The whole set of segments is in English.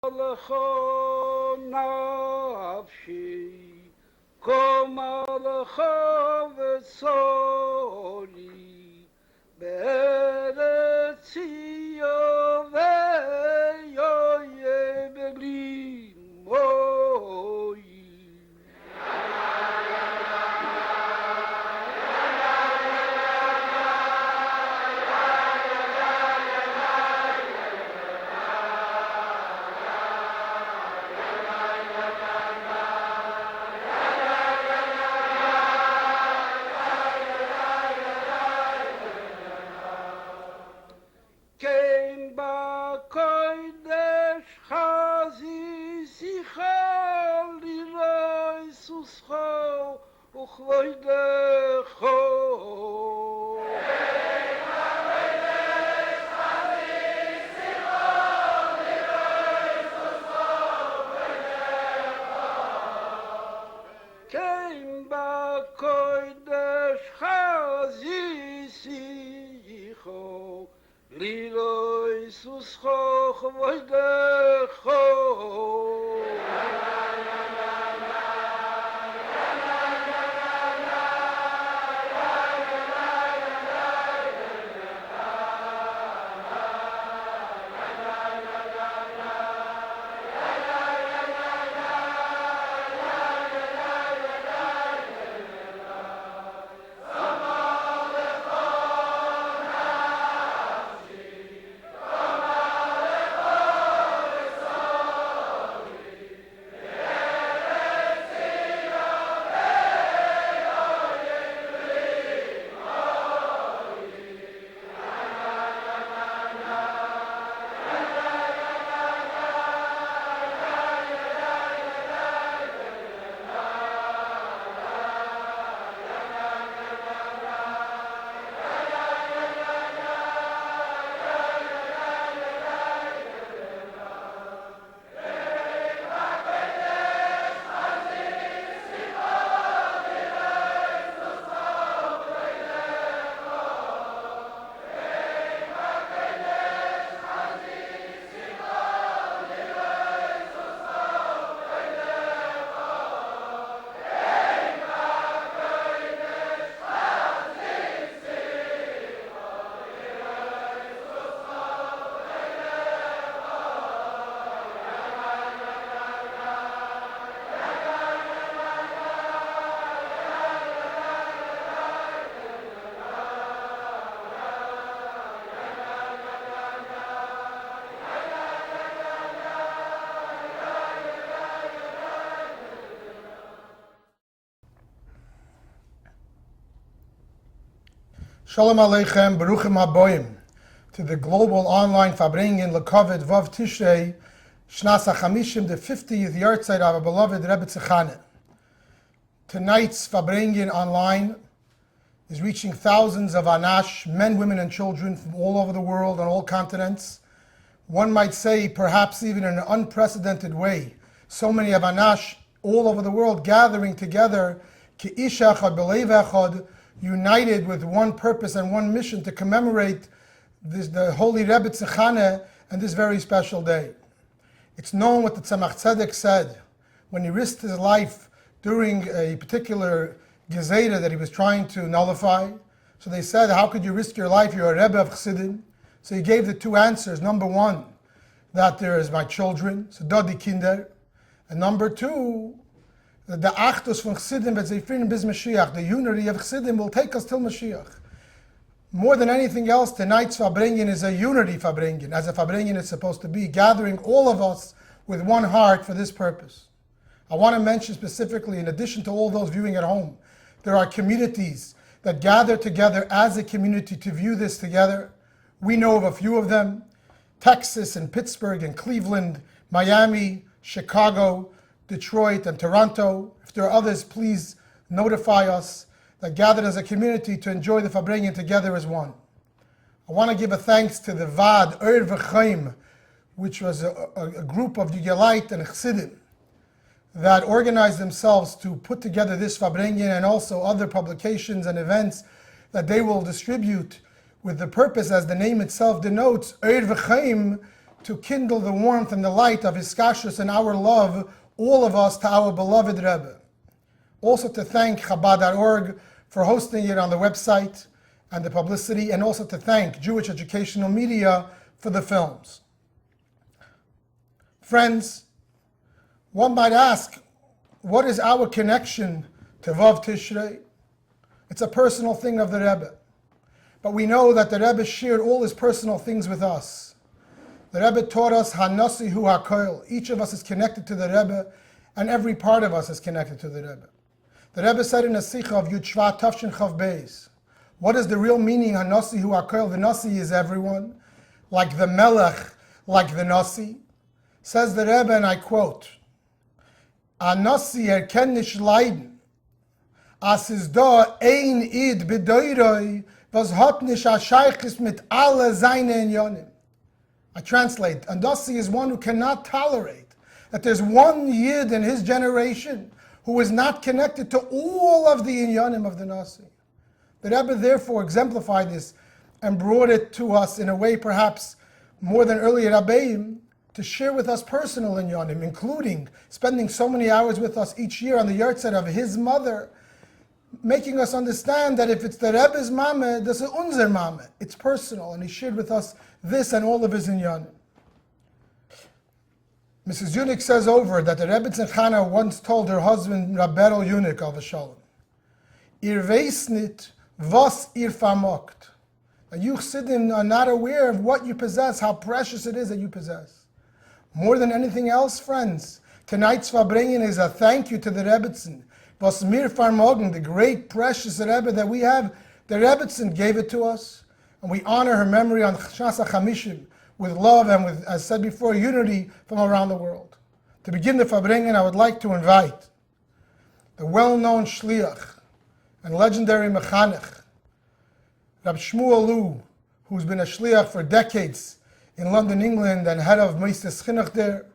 Lechon nafshi, koma lecho v'tzori, be'eretz Tzion ve'yoye b'glimoyi. Kein ba'kodesh chazisicha liroi suscho uchvoidecho. Kein ba'kodesh chazisicha liroi suscho uchvoidecho. Shalom Aleichem, Baruchim o.b.m, to the global online Farbrengen Lekovet Vov Tishrei, Shnas HaChamishim, the 50th Yahrtzeit of our beloved Rebbetzin Chana. Tonight's Farbrengen online is reaching thousands of Anash, men, women, and children from all over the world on all continents. One might say, perhaps even in an unprecedented way, so many of Anash all over the world gathering together, ki ish echad b'leiv echad, united with one purpose and one mission to commemorate the holy Rebbetzin Chana and this very special day. It's known what the Tzemach Tzedek said when he risked his life during a particular gezerah that he was trying to nullify. So they said, how could you risk your life? You're a Rebbe of Chassidim. So he gave the two answers. Number one, that there is my children, so Dodi Kinder. And number two, the Achdus von Chassidim v'Zeifirin bis Mashiach, the unity of Chassidim will take us till Mashiach. More than anything else, tonight's Farbrengen is a unity Farbrengen, as a Farbrengen is supposed to be, gathering all of us with one heart for this purpose. I want to mention specifically, in addition to all those viewing at home, there are communities that gather together as a community to view this together. We know of a few of them: Texas and Pittsburgh and Cleveland, Miami, Chicago, Detroit and Toronto. If there are others, please notify us, that gathered as a community to enjoy the Farbrengen together as one. I want to give a thanks to the Vad Vechom, which was a group of Yugelite and Chassidim that organized themselves to put together this Farbrengen and also other publications and events that they will distribute with the purpose, as the name itself denotes, Vechom, to kindle the warmth and the light of his kashrus and our love, all of us, to our beloved Rebbe. Also to thank Chabad.org for hosting it on the website and the publicity, and also to thank Jewish Educational Media for the films. Friends, one might ask, what is our connection to Vov Tishrei? It's a personal thing of the Rebbe. But we know that the Rebbe shared all his personal things with us. The Rebbe taught us Hanasi hu hakoil. Each of us is connected to the Rebbe, and every part of us is connected to the Rebbe. The Rebbe said in a Sikha of Yud Shvat Tafshin Chav Beis, what is the real meaning Hanasi hu hakoil? The Nasi is everyone, like the Melech, like the Nasi. Says the Rebbe, and I quote, Anasi erken nish leiden, as is da ein id bedeuroi, was hat nish a shaychis mit alle seine inyonim. I translate, a Nasi is one who cannot tolerate that there's one Yid in his generation who is not connected to all of the inyanim of the Nasi. The Rebbe therefore exemplified this and brought it to us in a way perhaps more than earlier o.b.m, to share with us personal inyanim, including spending so many hours with us each year on the Yahrtzeit of his mother, making us understand that if it's the Rebbe's mama, this is unser mama. It's personal, and he shared with us this and all of his inyanim. Mrs. Yunik says over that the Rebbetzin Chana once told her husband, Rabbeinu Yunik of Shalom, "Ir weiß nit was ihr vermogt." You Chassidim are not aware of what you possess, how precious it is that you possess. More than anything else, friends, tonight's Farbrengen is a thank you to the Rebbetzin. Was mir vermogen, the great precious Rebbe that we have, the Rebbetzin gave it to us, and we honor her memory on Shnas HaChamishim with love and with, as said before, unity from around the world. To begin the Farbrengen, I would like to invite the well-known Shliach and legendary Mechanech, Rabbi Shmuel Lew, who's been a Shliach for decades in London, England, and head of Meistes Chinuch there,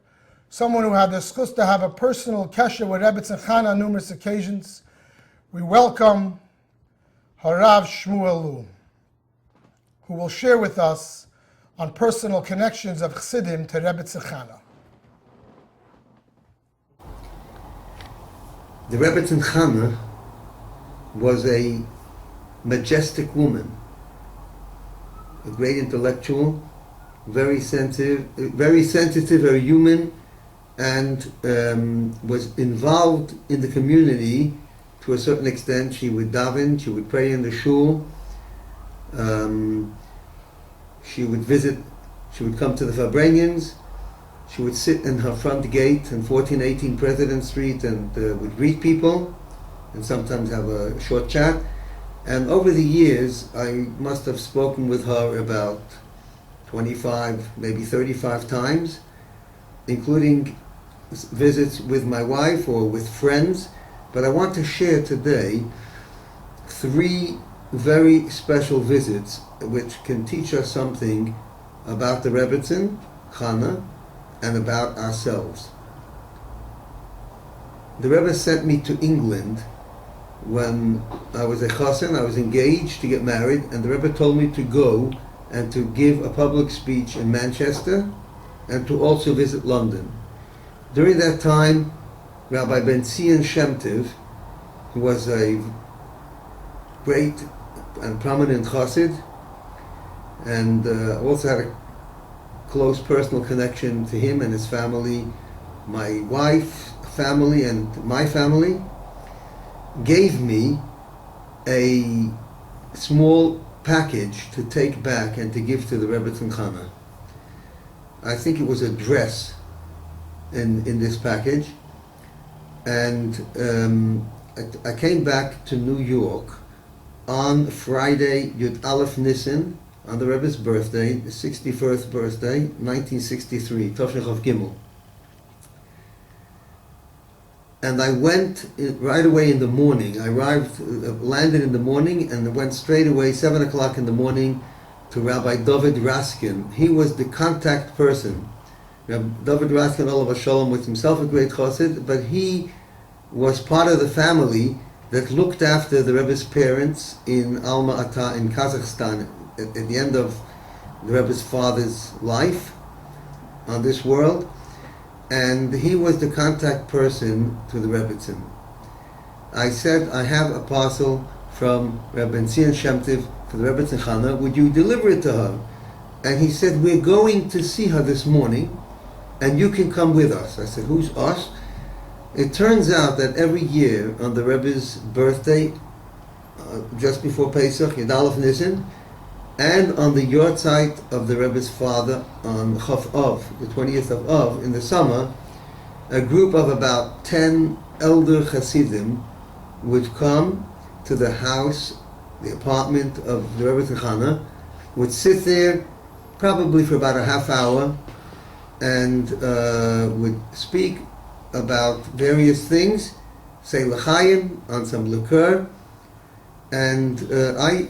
someone who had the schus to have a personal kesher with Rebbetzin Chana on numerous occasions. We welcome Harav Shmuel Lew, who will share with us on personal connections of Chassidim to Rebbetzin Chana. The Rebbetzin Chana was a majestic woman, a great intellectual, very sensitive, very human, and was involved in the community to a certain extent. She would daven, she would pray in the shul, she would visit, she would come to the Farbrengens, she would sit in her front gate in 1418 President Street and would greet people and sometimes have a short chat. And over the years, I must have spoken with her about 25, maybe 35 times, including visits with my wife or with friends. But I want to share today 3 very special visits which can teach us something about the Rebbetzin Chana and about ourselves. The Rebbe sent me to England when I was a chassan. I was engaged to get married, and the Rebbe told me to go and to give a public speech in Manchester and to also visit London. During that time, Rabbi Ben Zion Shem Tov, who was a great and prominent chassid, and also had a close personal connection to him and his family, my wife's family and my family, gave me a small package to take back and to give to the Rebbetzin Chana. I think it was a dress in this package, and I came back to New York on Friday, Yud Aleph Nisan, on the Rebbe's birthday, the 61st birthday, 1963, Tafshin Chav Gimel. And I went right away in the morning. I landed in the morning, and went straight away, 7 o'clock in the morning, to Rabbi David Raskin. He was the contact person. Rabbi David Raskin, Olav Shalom, was himself a great chassid, but he was part of the family that looked after the Rebbe's parents in Alma Ata in Kazakhstan at the end of the Rebbe's father's life. on this world, and he was the contact person to the Rebbetzin. I said, I have a parcel from Rebbetzin Shemtiv for the Rebbetzin Chana, would you deliver it to her? And he said, we're going to see her this morning, and you can come with us. I said, who's us? It turns out that every year on the Rebbe's birthday, just before Pesach, Yud Aleph Nisan, and on the Yahrtzeit of the Rebbe's father on Chaf Av, the 20th of Av, in the summer, a group of about 10 elder Chassidim would come to the house, the apartment of the Rebbetzin Chana, would sit there probably for about a half hour and would speak about various things, say l'chaim on some liqueur, and I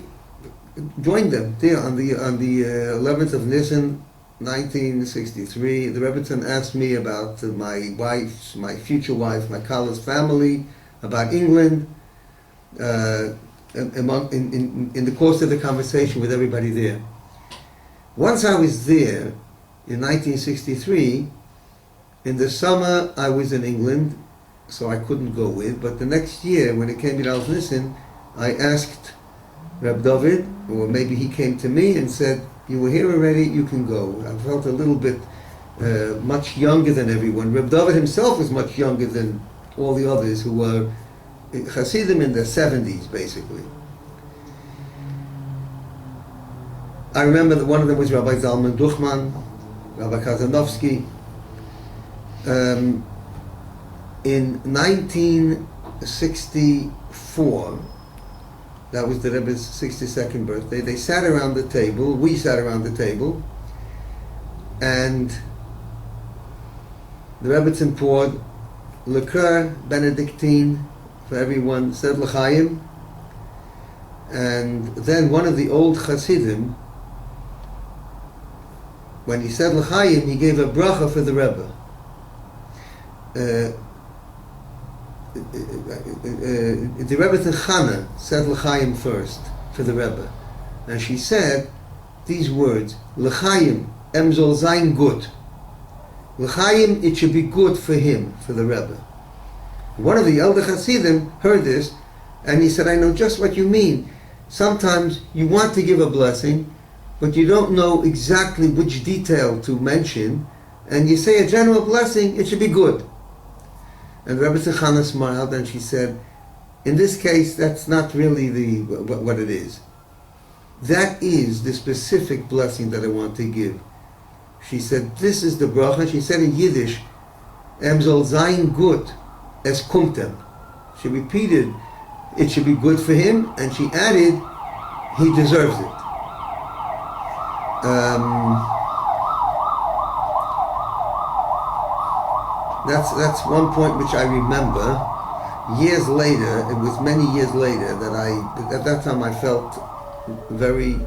joined them there on the 11th of Nisan, 1963. The Rebbetzin asked me about my wife, my future wife, my Kala's family, about England, in the course of the conversation with everybody there. Once I was there in 1963, in the summer I was in England, so I couldn't go with, but the next year when it came to Al Nissen, I asked Reb David, or maybe he came to me and said, you were here already, you can go. I felt a little bit much younger than everyone. Reb David himself was much younger than all the others who were Chassidim in their 70s, basically. I remember that one of them was Rabbi Zalman Duchman, Rabbi Kazanovsky. In 1964, that was the Rebbe's 62nd birthday, they sat around the table, we sat around the table, and the Rebbetzin poured liqueur, Benedictine, for everyone, said l'chaim, and then one of the old Chassidim, when he said l'chaim, he gave a bracha for the Rebbe. The Rebbetzin Chana said l'chaim first for the Rebbe, and she said these words: l'chaim zol zayin gut. L'chaim, it should be good for him, for the Rebbe. One of the elder Chassidim heard this, and he said, I know just what you mean. Sometimes you want to give a blessing, but you don't know exactly which detail to mention, and you say a general blessing, it should be good. And Rebbetzin Chana smiled and she said, in this case, that's not really what it is. That is the specific blessing that I want to give. She said, this is the bracha. She said in Yiddish, zol zayin gut es kumtem. She repeated, it should be good for him, and she added, he deserves it. That's one point which I remember. Years later, it was many years later that at that time I felt very,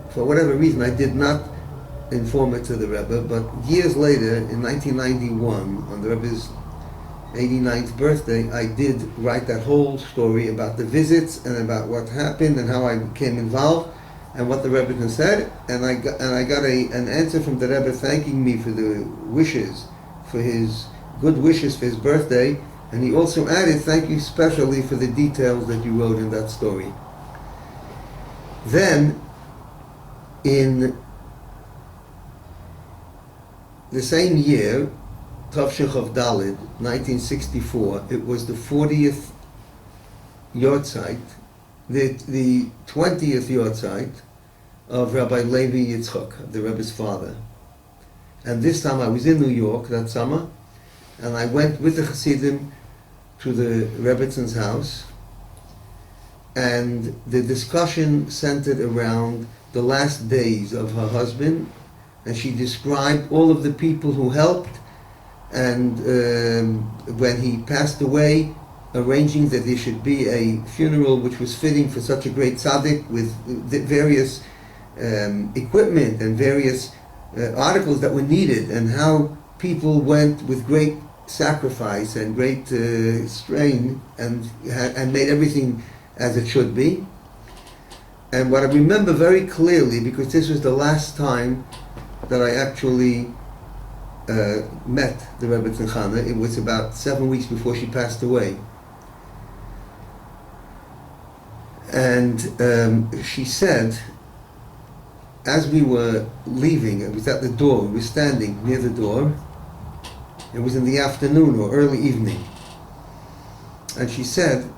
for whatever reason, I did not inform it to the Rebbe, but years later, in 1991, on the Rebbe's 89th birthday, I did write that whole story about the visits and about what happened and how I became involved and what the Rebbe said, and I got an answer from the Rebbe thanking me for the wishes, for his good wishes for his birthday, and he also added, thank you specially for the details that you wrote in that story. Then, in the same year, Tavshin Chav Daled, 1964, it was the 40th Yahrtzeit, the 20th Yahrtzeit of Rabbi Levi Yitzchak, the Rebbe's father. And this time I was in New York that summer, and I went with the Chassidim to the Rebbetzins house, and the discussion centered around the last days of her husband, and she described all of the people who helped, and when he passed away, arranging that there should be a funeral which was fitting for such a great tzaddik, with the various equipment and various articles that were needed, and how people went with great sacrifice and great strain and made everything as it should be. And what I remember very clearly, because this was the last time that I actually met the Rebbetzin Chana. It was about 7 weeks before she passed away. And she said, as we were leaving, it was at the door, we were standing near the door, it was in the afternoon or early evening, and she said,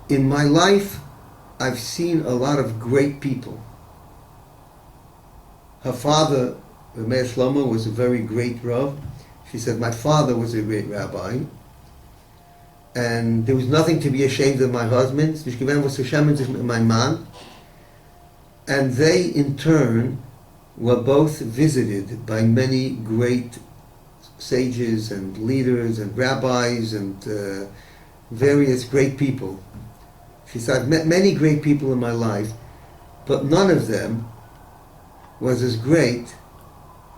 in my life, I've seen a lot of great people. Her father, Meir Shlomo, was a very great Rav. She said, my father was a great rabbi, and there was nothing to be ashamed of my husband. My man. And they, in turn, were both visited by many great sages and leaders and rabbis and various great people. She said, I've met many great people in my life, but none of them was as great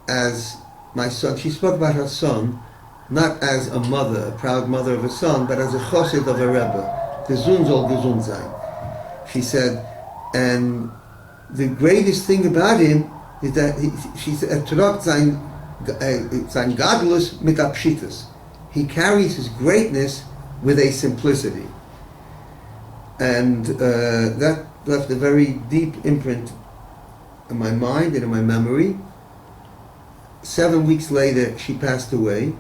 as my son. She spoke about her son, not as a mother, a proud mother of a son, but as a chassid of a Rebbe. Gesund soll gesund sein. She said, and the greatest thing about him is that she said, sein Gadlus mit Apshitas. He carries his greatness with a simplicity. And that left a very deep imprint in my mind and in my memory. 7 weeks later, she passed away.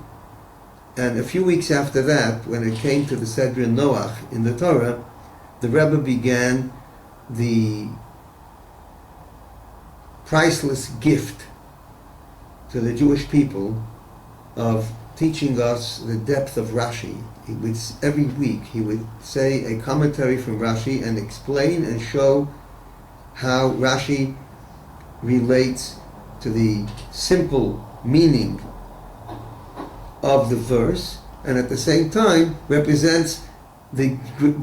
And a few weeks after that, when it came to the Sedra Noach in the Torah, the Rebbe began the priceless gift to the Jewish people of teaching us the depth of Rashi. He would, every week he would say a commentary from Rashi and explain and show how Rashi relates to the simple meaning of the verse, and at the same time represents the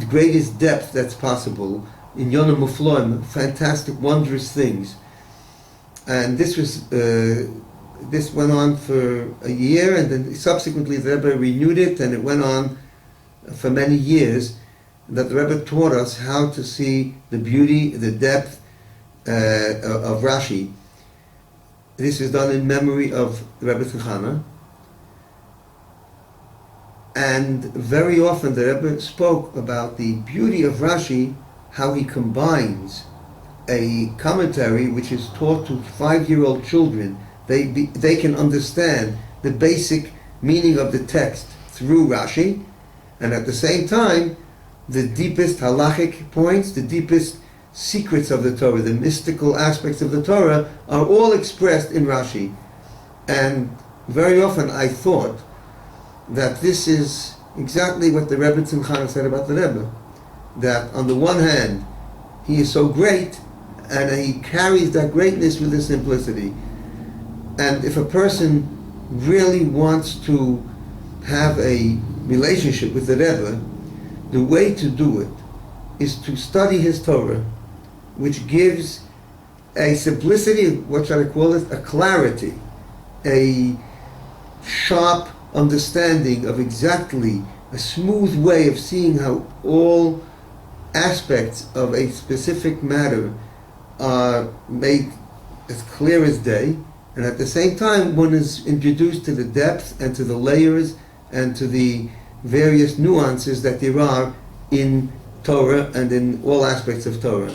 greatest depth that's possible in Yonah Mufloim, fantastic, wondrous things. And this was this went on for a year, and then subsequently the Rebbe renewed it, and it went on for many years. That the Rebbe taught us how to see the beauty, the depth of Rashi. This is done in memory of Rebbetzin Chana. And very often the Rebbe spoke about the beauty of Rashi, how he combines a commentary which is taught to 5-year-old children. They can understand the basic meaning of the text through Rashi, and at the same time, the deepest halachic points, the deepest secrets of the Torah, the mystical aspects of the Torah, are all expressed in Rashi. And very often I thought that this is exactly what the Rebbetzin Chana said about the Rebbe. That on the one hand, he is so great, and he carries that greatness with a simplicity. And if a person really wants to have a relationship with the Rebbe, the way to do it is to study his Torah, which gives a simplicity, what shall I call it, a clarity, a sharp understanding of exactly a smooth way of seeing how all aspects of a specific matter are made as clear as day, and at the same time one is introduced to the depth and to the layers and to the various nuances that there are in Torah and in all aspects of Torah.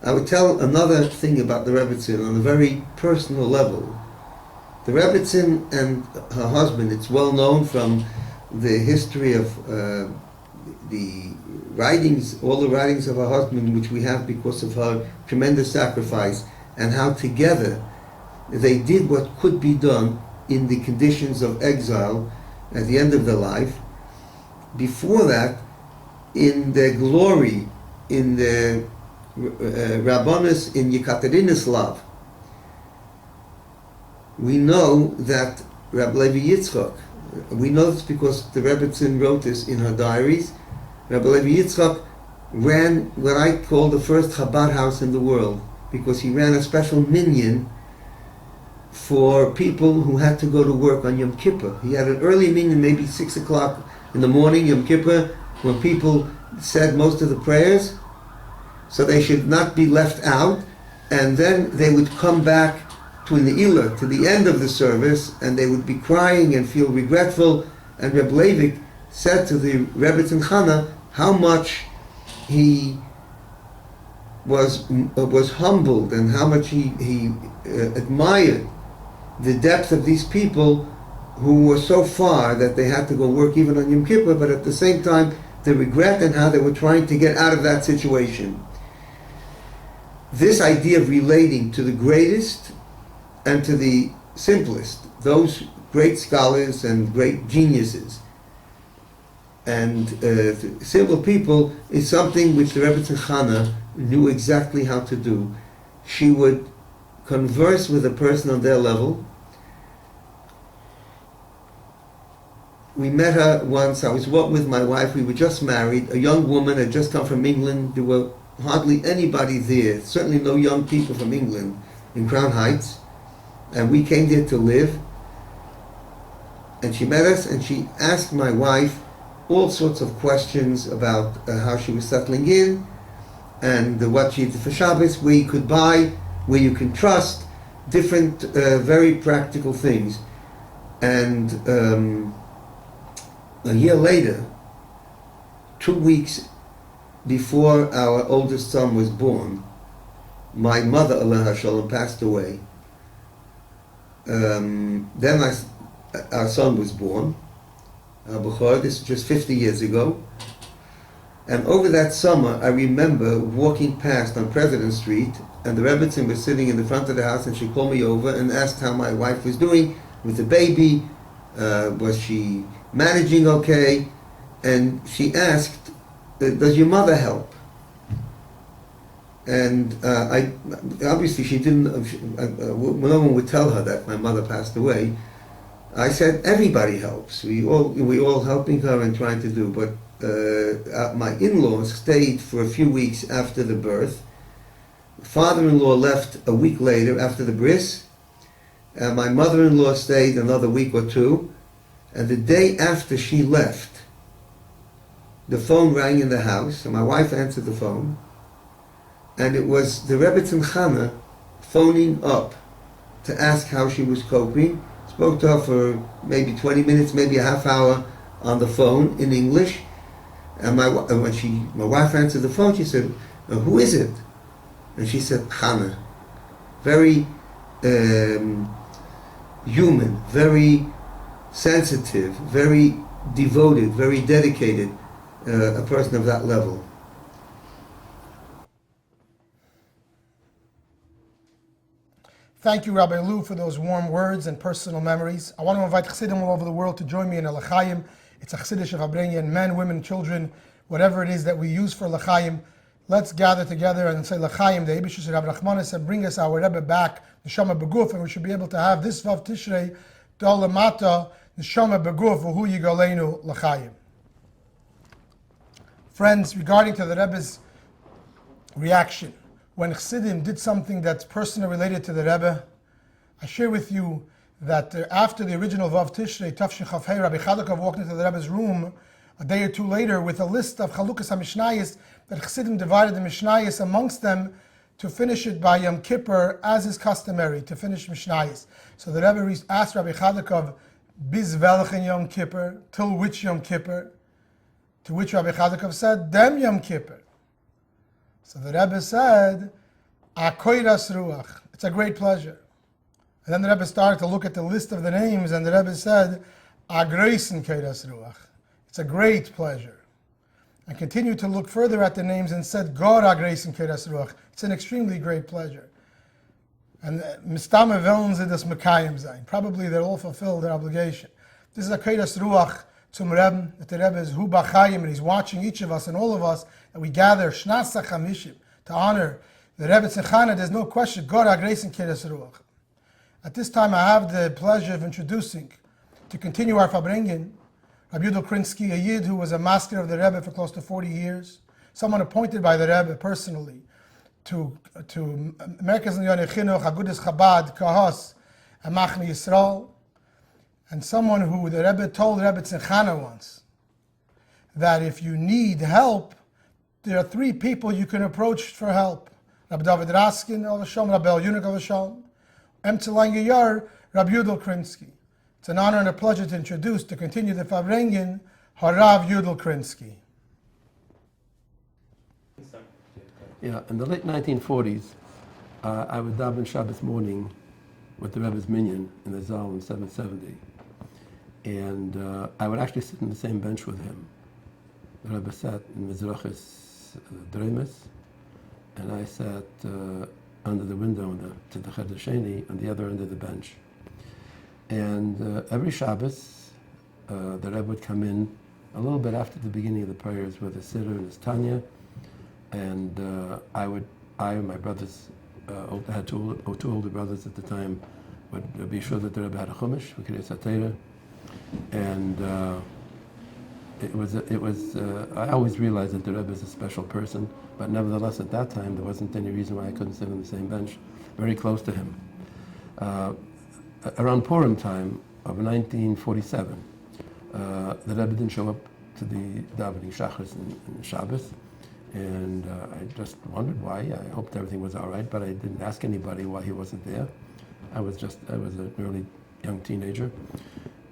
I would tell another thing about the Rebbetzin on a very personal level. The Rebbetzin and her husband, it's well known from the history of the writings, all the writings of her husband, which we have because of her tremendous sacrifice, and how together they did what could be done in the conditions of exile at the end of their life. Before that, in their glory, in the Rabbanus in Yekaterinoslav, we know that Rabbi Levi Yitzchak, we know this because the Rebbetzin wrote this in her diaries. Rabbi Levi Yitzchak ran what I call the first Chabad house in the world, because he ran a special minyan for people who had to go to work on Yom Kippur. He had an early minyan, maybe 6 o'clock in the morning, Yom Kippur, when people said most of the prayers, so they should not be left out. and then they would come back to Ne'ilah, to the end of the service, and they would be crying and feel regretful. And Reb Leivik said to the Rebbetzin Chana how much he was humbled and how much he admired the depth of these people who were so far that they had to go work even on Yom Kippur, but at the same time the regret and how they were trying to get out of that situation. This idea of relating to the greatest and to the simplest, those great scholars and great geniuses and simple people, is something which the Rebbetzin Chana knew exactly how to do. She would converse with a person on their level. We met her once. I was with my wife. We were just married. A young woman had just come from England. There were hardly anybody there, certainly no young people from England in Crown Heights. And we came there to live. And she met us and she asked my wife all sorts of questions about how she was settling in and what she did for Shabbos, where you could buy, where you can trust, different very practical things. And a year later, 2 weeks before our oldest son was born, my mother, Aleha Shalom, passed away. Then our son was born, Bukhar. This was just 50 years ago. And over that summer, I remember walking past on President Street, and the Rebbetzin was sitting in the front of the house, and she called me over and asked how my wife was doing with the baby. Was she managing okay? And she asked, does your mother help? And I obviously she didn't. No one would tell her that my mother passed away. I said everybody helps. We all helping her and trying to do. But my in-laws stayed for a few weeks after the birth. Father-in-law left a week later after the bris. My mother-in-law stayed another week or two. And the day after she left, the phone rang in the house, and my wife answered the phone. And it was the Rebbetzin Chana phoning up to ask how she was coping. Spoke to her for maybe 20 minutes, maybe a half hour on the phone in English. And when my wife answered the phone, she said, who is it? And she said, Chana. Very human, very sensitive, very devoted, very dedicated, a person of that level. Thank you, Rabbi Lew, for those warm words and personal memories. I want to invite Chassidim all over the world to join me in a L'chaim. It's a Chassidish of Farbrengen, men, women, children, whatever it is that we use for L'chaim. Let's gather together and say L'chaim, the Eibishter should have Rachmanis and bring us our Rebbe back, Neshama Beguf, and we should be able to have this Vov Tishrei, Dol Lamata, Neshama Beguf, V'hu Yigalenu L'chaim. Friends, regarding to the Rebbe's reaction, when Chassidim did something that's personally related to the Rebbe, I share with you that after the original Vov Tishrei, Tafshin Chafhei, Rabbi Chadakov walked into the Rebbe's room a day or two later with a list of Chalukas HaMishnayos that Chassidim divided the Mishnayos amongst them to finish it by Yom Kippur, as is customary, to finish Mishnayos. So the Rebbe asked Rabbi Chadakov, Biz Velchen Yom Kippur, till which Yom Kippur? To which Rabbi Chadakov said, Dem Yom Kippur. So the Rebbe said, Akoiras Ruach. It's a great pleasure. And then the Rebbe started to look at the list of the names, and the Rebbe said, Agroisen Koiras Ruach. It's a great pleasure. And continued to look further at the names and said, God Agroisen Koiras Ruach. It's an extremely great pleasure. And Mistame Veln sind das Mekayim sein. Probably they'll all fulfill their obligation. This is a Koiras Ruach zum Rebbe, that the Rebbe is Hu B'Chayim, and he's watching each of us and all of us, that we gather Shnasa Chamishim to honor the Rebbetzin Chana. There's no question, God Agreis Koiras Ruach. At this time, I have the pleasure of introducing, to continue our Farbrengen, Rabbi Yehuda Krinsky, a Yid who was a master of the Rebbe for close to 40 years, someone appointed by the Rebbe personally to Merkez L'Yonei Chinuch, Agudas Chabad, Kahos, and Machne Yisrael, and someone who the Rebbe told Rebbetzin Chana once that if you need help, there are 3 people you can approach for help. Rabbi David Raskin, Olav Shalom, Rabbi El Yunik, Olav Shalom, Emtzelange Yar, Rabbi Yehuda Krinsky. It's an honor and a pleasure to introduce, to continue the Farbrengen, Harav Yehuda Krinsky. Yeah, in the late 1940s, I would daven Shabbos morning with the Rebbe's minyan in the Zal in 770. And I would actually sit on the same bench with him. The Rebbe sat in Mizrachis Dremes, and I sat under the window to the Cheder Sheni on the other end of the bench. And every Shabbos, the Rebbe would come in a little bit after the beginning of the prayers with a siddur and his Tanya, and I and my brothers, I had two older brothers at the time, would be sure that the Rebbe had a chumash, we could read Satira, and it was. I always realized that the Rebbe is a special person, but nevertheless, at that time, there wasn't any reason why I couldn't sit on the same bench, very close to him. Around Purim time of 1947, the Rebbe didn't show up to the davening Shachris and Shabbos, and I just wondered why. I hoped everything was all right, but I didn't ask anybody why he wasn't there. I was an early young teenager,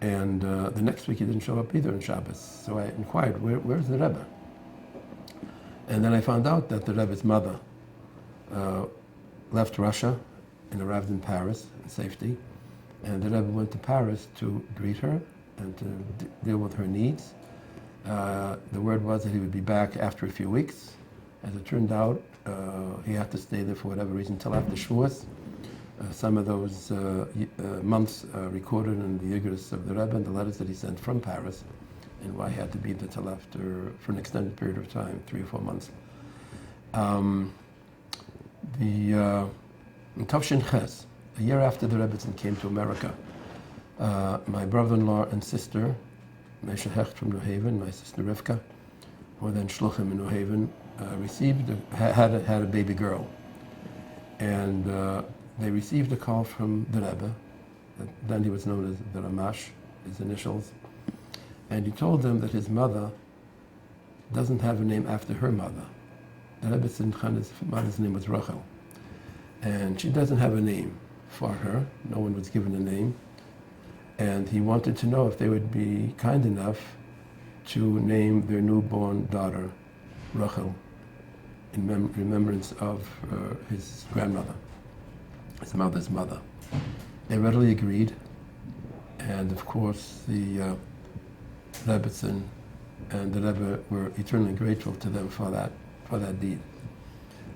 and the next week he didn't show up either on Shabbos. So I inquired, where's the Rebbe? And then I found out that the Rebbe's mother left Russia and arrived in Paris in safety, and the Rebbe went to Paris to greet her and to deal with her needs. The word was that he would be back after a few weeks. As it turned out, he had to stay there for whatever reason till after Shavuos. Some of those months recorded in the Yigros of the Rebbe and the letters that he sent from Paris, and why he had to be there till after, for an extended period of time, 3 or 4 months. In Tavshin Ches, a year after the Rebbetzin came to America, my brother-in-law and sister, Mesha Hecht from New Haven, my sister Rivka, who were then Shluchim in New Haven, had a baby girl. And they received a call from the Rebbe, then he was known as the Ramash, his initials, and he told them that his mother doesn't have a name after her mother. The Rebbetzin Chana's mother's name was Rachel, and she doesn't have a name for her. No one was given a name. And he wanted to know if they would be kind enough to name their newborn daughter Rachel in remembrance of his grandmother, his mother's mother. They readily agreed, and of course the Rebbetzin and the Rebbe were eternally grateful to them for that deed.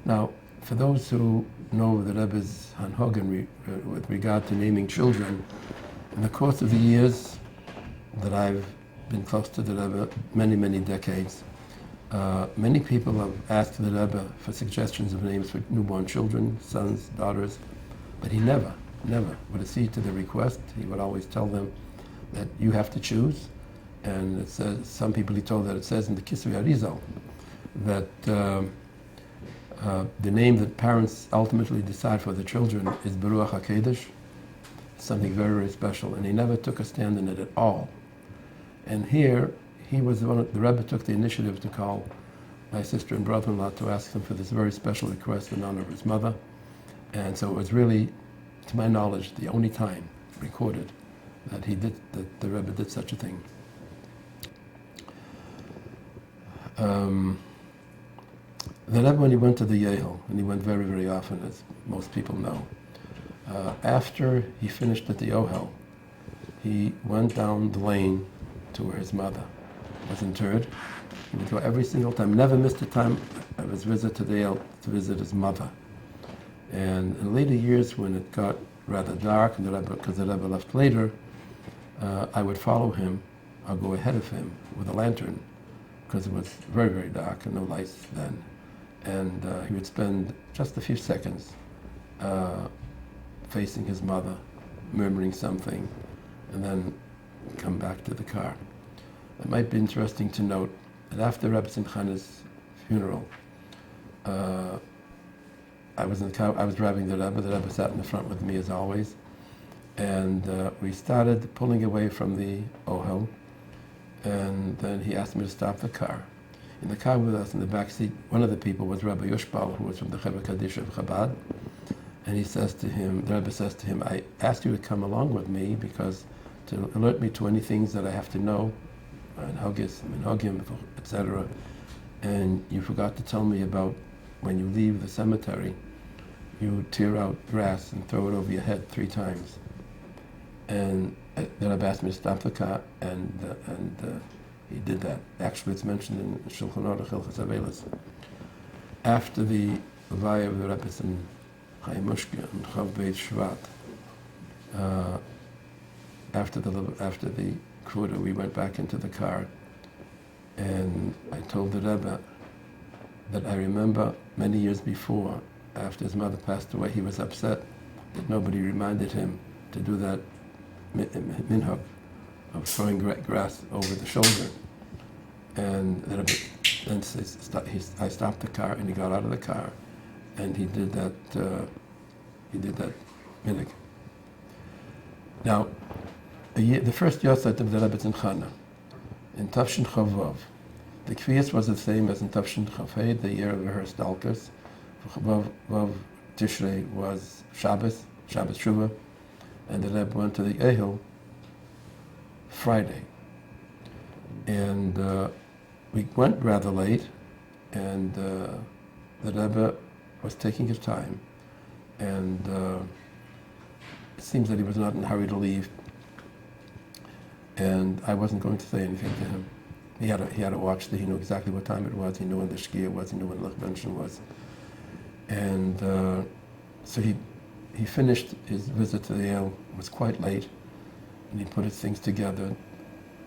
Now, for those who know the Rebbe's Hanhogan with regard to naming children, in the course of the years that I've been close to the Rebbe, many decades, many people have asked the Rebbe for suggestions of names for newborn children, sons, daughters, but he never would accede to the request. He would always tell them that you have to choose. And it says, some people he told that it says in the Kisri Arizal that the name that parents ultimately decide for the children is Beruach HaKedesh, something very special, and he never took a stand in it at all. And here, the Rebbe took the initiative to call my sister and brother-in-law to ask them for this very special request in honor of his mother. And so it was really, to my knowledge, the only time recorded that the Rebbe did such a thing. The Rebbe, when he went to the Yale, and he went very often, as most people know, after he finished at the Ohel, he went down the lane to where his mother was interred. He would go every single time, never missed a time of his visit to the Yale to visit his mother. And in later years, when it got rather dark, and because the Rebbe left later, I would follow him. I'll go ahead of him with a lantern, because it was very dark and no lights then. And he would spend just a few seconds facing his mother, murmuring something, and then come back to the car. It might be interesting to note that after Rebbetzin Chana's funeral, I was in the car. I was driving the Rebbe sat in the front with me as always, and we started pulling away from the Ohel, and then he asked me to stop the car. In the car with us in the back seat, one of the people was Rabbi Yoshbal, who was from the Chevra Kaddish of Chabad. And he says to him, the Rebbe says to him, I asked you to come along with me because to alert me to any things that I have to know, and Hagis, Minhagim, etc. And you forgot to tell me about when you leave the cemetery, you tear out grass and throw it over your head 3 times. And the Rebbe asked me to stop the car, and he did that. Actually, it's mentioned in Shulchan Aruch Hilchos Avelos. After the Levaya of the Rebbetzin Chana Schneerson and Chav Beit Shvat, after the Kruda, we went back into the car, and I told the Rebbe that I remember many years before, after his mother passed away, he was upset that nobody reminded him to do that minhag of throwing grass over the shoulder. And the Rebbe, I stopped the car, and he got out of the car, and he did that minhag. Now, the first Yahrtzeit of the Rebbetzin Chana, in Tafshin Chavov, the Kviyas was the same as in Tafshin Chavhed, the year of her Stalkers. Vov Tishrei was Shabbos Shuvah, and the Rebbe went to the Ehel Friday. And we went rather late, and the Rebbe was taking his time, and it seems that he was not in a hurry to leave, and I wasn't going to say anything to him. He had to watch. He knew exactly what time it was. He knew when the Shkia was. He knew when Lubavitcher was. And so he finished his visit to the Yale. It was quite late, and he put his things together,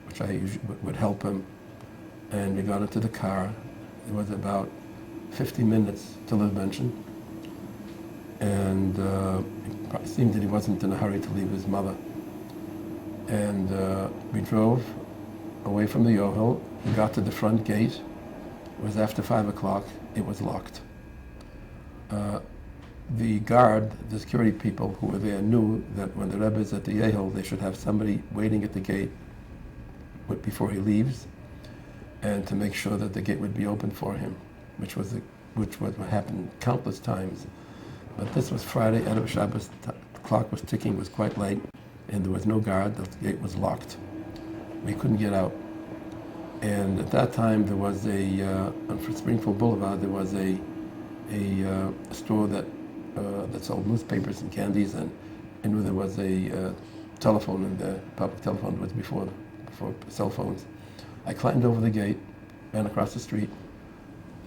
which I usually would help him. And we got into the car. It was about 50 minutes to Lubavitcher, and it seemed that he wasn't in a hurry to leave his mother. And we drove away from the Yohel. We got to the front gate. It was after 5 o'clock. It was locked. The guard, the security people who were there, knew that when the Rebbe is at the Yehel, they should have somebody waiting at the gate before he leaves, and to make sure that the gate would be open for him, which was what happened countless times. But this was Friday, Erev Shabbos. The clock was ticking. It was quite late, and there was no guard. The gate was locked. We couldn't get out. And at that time, there was on Springfield Boulevard, there was a store that sold newspapers and candies, and there was a telephone, and the public telephone was before cell phones. I climbed over the gate, ran across the street,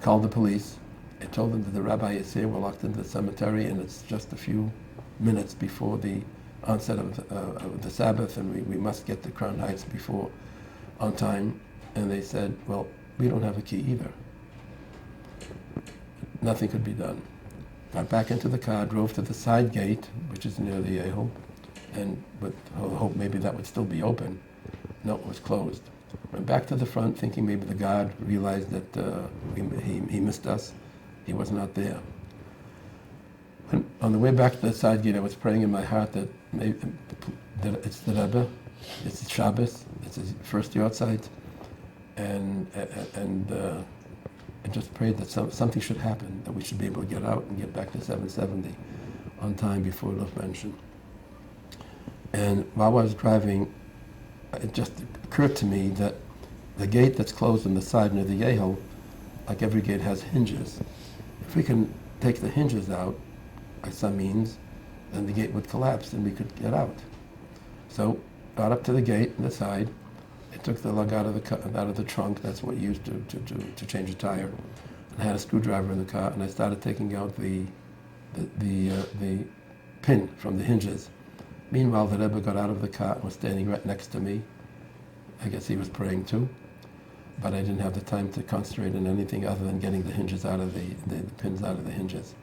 called the police. I told them that the rabbi is here. We're locked into the cemetery, and it's just a few minutes before the onset of the Sabbath, and we must get to Crown Heights on time. And they said, well, we don't have a key either. Nothing could be done. Got back into the car, drove to the side gate, which is near the Yehel, and with hope maybe that would still be open. No, it was closed. Went back to the front, thinking maybe the guard realized that he missed us. He was not there. And on the way back to the side gate, I was praying in my heart that maybe that it's the Rebbe, it's Shabbos, it's his first Yahrtzeit, and I just prayed that something should happen, that we should be able to get out and get back to 770 on time before Lubavitcher. And while I was driving, it just occurred to me that the gate that's closed on the side near the Yehel, like every gate, has hinges. If we can take the hinges out by some means, then the gate would collapse and we could get out. So got up to the gate on the side. I took the lug out of the trunk. That's what you used to change a tire. And I had a screwdriver in the car, and I started taking out the pin from the hinges. Meanwhile, the Rebbe got out of the car and was standing right next to me. I guess he was praying too, but I didn't have the time to concentrate on anything other than getting the hinges out of the pins out of the hinges.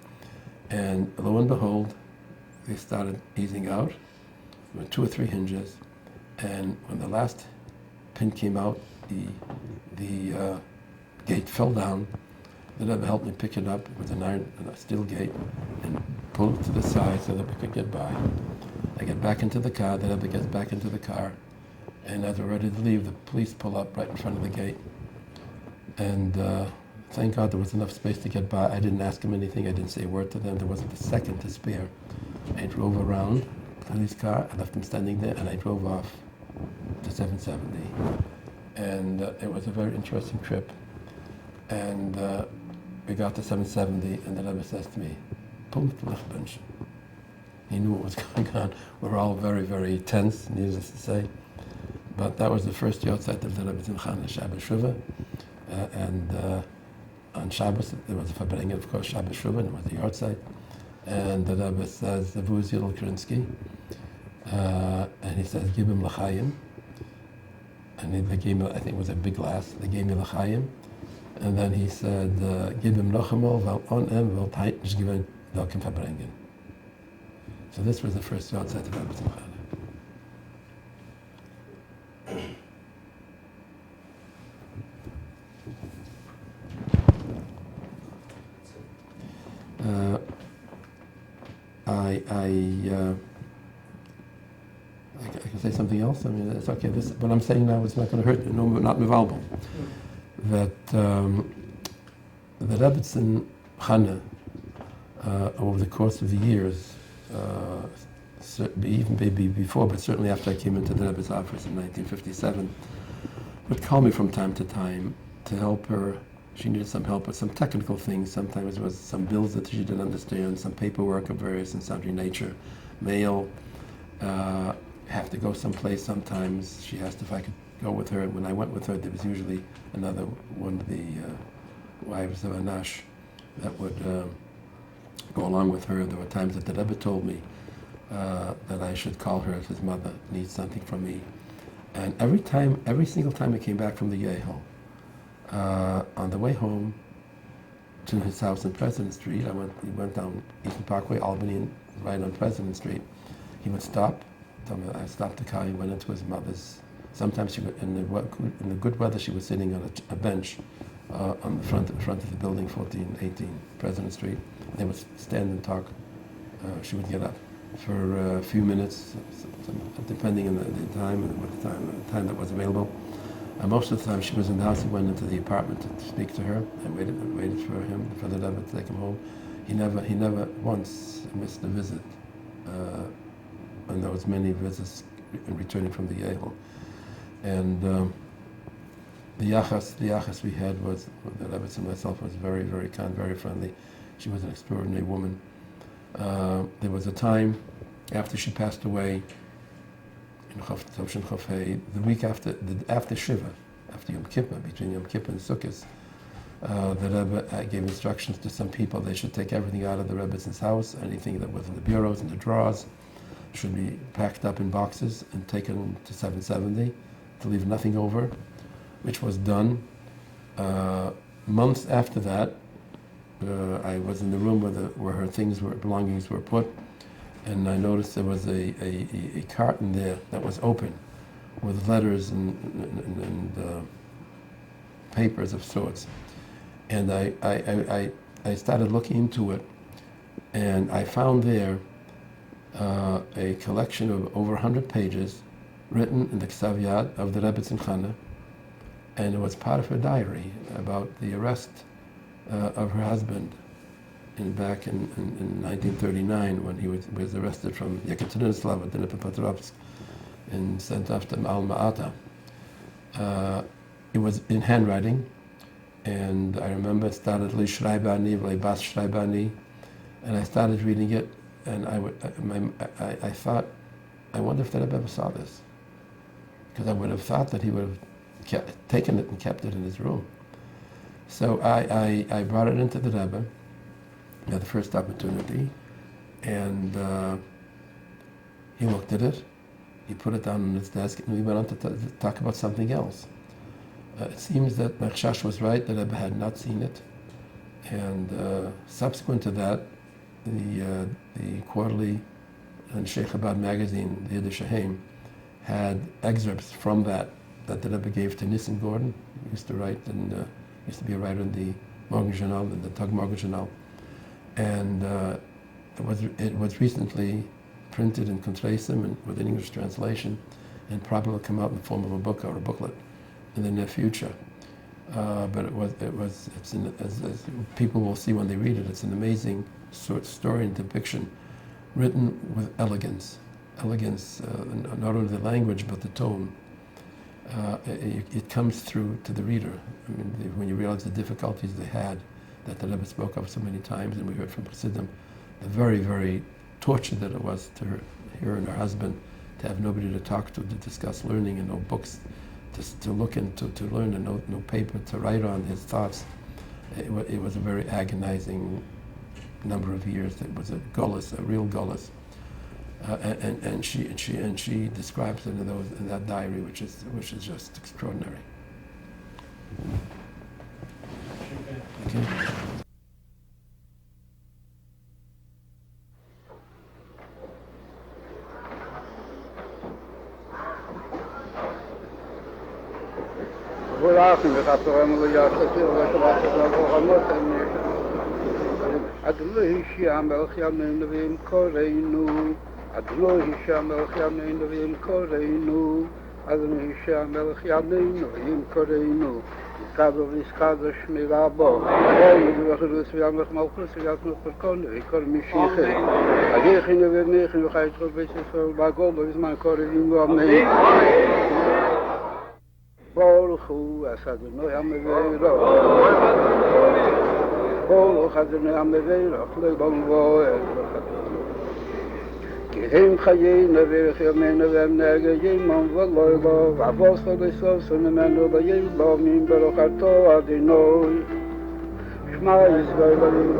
And lo and behold, they started easing out. There were 2 or 3 hinges, and when the last pin came out, the gate fell down. The Rebbe helped me pick it up with a steel gate and pulled it to the side so that we could get by. I get back into the car, the Rebbe gets back into the car, and as we're ready to leave, the police pull up right in front of the gate. And thank God there was enough space to get by. I didn't ask him anything. I didn't say a word to them. There wasn't a second to spare. I drove around in his car. I left him standing there, and I drove off to 770. And it was a very interesting trip. And we got to 770, and the Rebbe says to me, "Punkt Lichtbench." He knew what was going on. We're all very, very tense, needless to say. But that was the first Yahrtzeit of the Rebbetzin Chana Schneerson. And on Shabbos, there was a Farbrengen, of course, Shabbos Shuvah, and it was the Yahrtzeit. And the Rebbe says, the Vov Tishrei Krinsky, and he says, "Give him l'chaim." And they gave me, I think it was a big glass, they gave me l'chaim. And then he said, "Give him nochemol, vel o.b.m, vel teitnish given welcome Farbrengen." So this was the first Yahrtzeit of Rebbetzin Chana. I can say something else. I mean, it's okay. This, what I'm saying now is not going to hurt. No, not mevalbal. That the Rebbetzin Chana, over the course of the years, even maybe before, but certainly after I came into the Rebbe's office in 1957, would call me from time to time to help her. She needed some help with some technical things. Sometimes it was some bills that she didn't understand, some paperwork of various and sundry nature, mail, have to go someplace sometimes. She asked if I could go with her. When I went with her, there was usually another one of the wives of Anash that would go along with her. There were times that the Rebbe told me that I should call her if his mother needs something from me. And every single time I came back from the Yehel, on the way home to his house in President Street, we went down Eastern Parkway, Albany, and right on President Street. He would stop. I stopped the car. He went into his mother's. Sometimes she would, in the good weather, she was sitting on a bench on the front of the building, 1418 President Street. They would stand and talk. She would get up for a few minutes, depending on the time and what the time that was available. And most of the time she was in the house. He went into the apartment to speak to her. I waited for him, for the Rebbe to take him home. He never once missed a visit. And there was many visits returning from the Yehel. And the Yachas we had was, the Rebbetzin and myself, was very, very kind, very friendly. She was an extraordinary woman. There was a time after she passed away, in the week after Shiva, after Yom Kippur, between Yom Kippur and Sukkot, the Rebbe gave instructions to some people. They should take everything out of the Rebbe's house, anything that was in the bureaus and the drawers, should be packed up in boxes and taken to 770 to leave nothing over, which was done. Months after that, I was in the room where her belongings were put, and I noticed there was a carton there that was open with letters and papers of sorts. And I started looking into it, and I found there a collection of over 100 pages written in the Ksav Yad of the Rebbetzin Chana, and it was part of her diary about the arrest of her husband back in 1939, when he was arrested from Yekaterinslav at Dnipropetrovsk and sent off to Alma-Ata. It was in handwriting, and I remember it started Li Shreibani, Li Bas Shreibani, and I started reading it, and I thought, I wonder if the Rebbe ever saw this, because I would have thought that he would have taken it and kept it in his room. So I brought it into the Rebbe at the first opportunity, and he looked at it, he put it down on his desk, and we went on to talk about something else. It seems that Mechshash was right, the Rebbe had not seen it, and subsequent to that, the quarterly and Sheikh Chabad magazine, the Yiddish Haim, had excerpts from that the Rebbe gave to Nissen Gordon. He used to write, and used to be a writer in the Morgen Journal, in the Tag Morgen Journal. And it was recently printed in Kontreisim and with an English translation, and probably will come out in the form of a book or a booklet in the near future. But as people will see when they read it, it's an amazing story and depiction, written with elegance, not only the language but the tone. It comes through to the reader. I mean, when you realize the difficulties they had, that the Rebbe spoke of so many times, and we heard from Chassidim, the very, very torture that it was to her and her husband, to have nobody to talk to discuss learning, and no books to look into, to learn, and no paper to write on his thoughts. It was a very agonizing number of years. It was a real gullus. And she describes it in that diary, which is just extraordinary. Okay. Good afternoon, Adlo Hisham El Chayamin Novim Koreinu, Adlo Hisham El Chayamin Novim Koreinu, Kado Viskado Shmirabo, Yudvachus Yamach Malchus Yatmach Perkon, Vikor Mishiche, Agechin Vernechin Vachaytro Besis Bagol, Visman Koreinu Amen. Baruchu Asadno Yamevero, Baruch Adno Yamevero, Lebon Voel. Geheim Chayena Vechemena Vemnege Yimon Valoilo, Vavos Volisos and the Mendo Vayelo, Min Barochato Adinoi, Shma Yisraelim.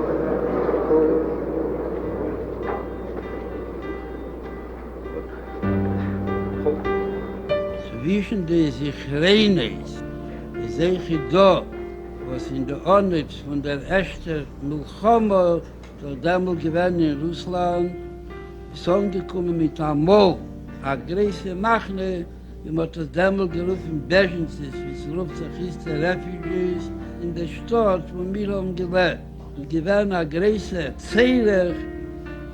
Zwischen den Sichreines, die Seichido, was in der Onnitz von der ersten Milchoma, der damals gewesen in Russland, ist angekommen mit einem Mo, a große Machne, wie man das damals gerufen Bejensis, wie es ruft sich ist der Refugees, in der Stadt, wo wir haben gelebt. Und gewesen a große Zehrer,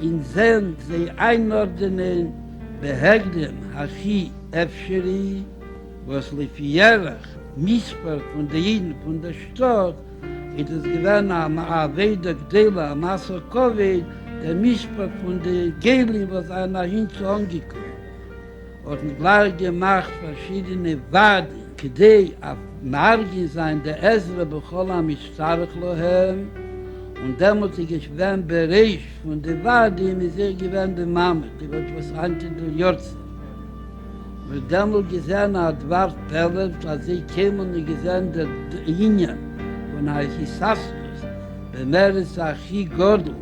in Sinn, sie einordnen, behegdem, Hashvi'i, Hashvi'i, was lefierach, Mispert von der Jeden, von der Stadt, ist es gewesen am Aveda Gdela, am Asa Covid, der Mispert von der Gelin, was einer hinzu angekommen. Und gleich gemacht verschiedene Waden, kidei auf Margin sein, der Ezra becholam ist stark lohem, und damals ist gewesen Bereich von der Waden, ist gewesen der Mama, die wird was anti der Yahrtzeit. Wir damals gesehen hat Wart Peller, als sie kämen und gesehen der Inyan von Hisastus, bemerzt Achi Godel,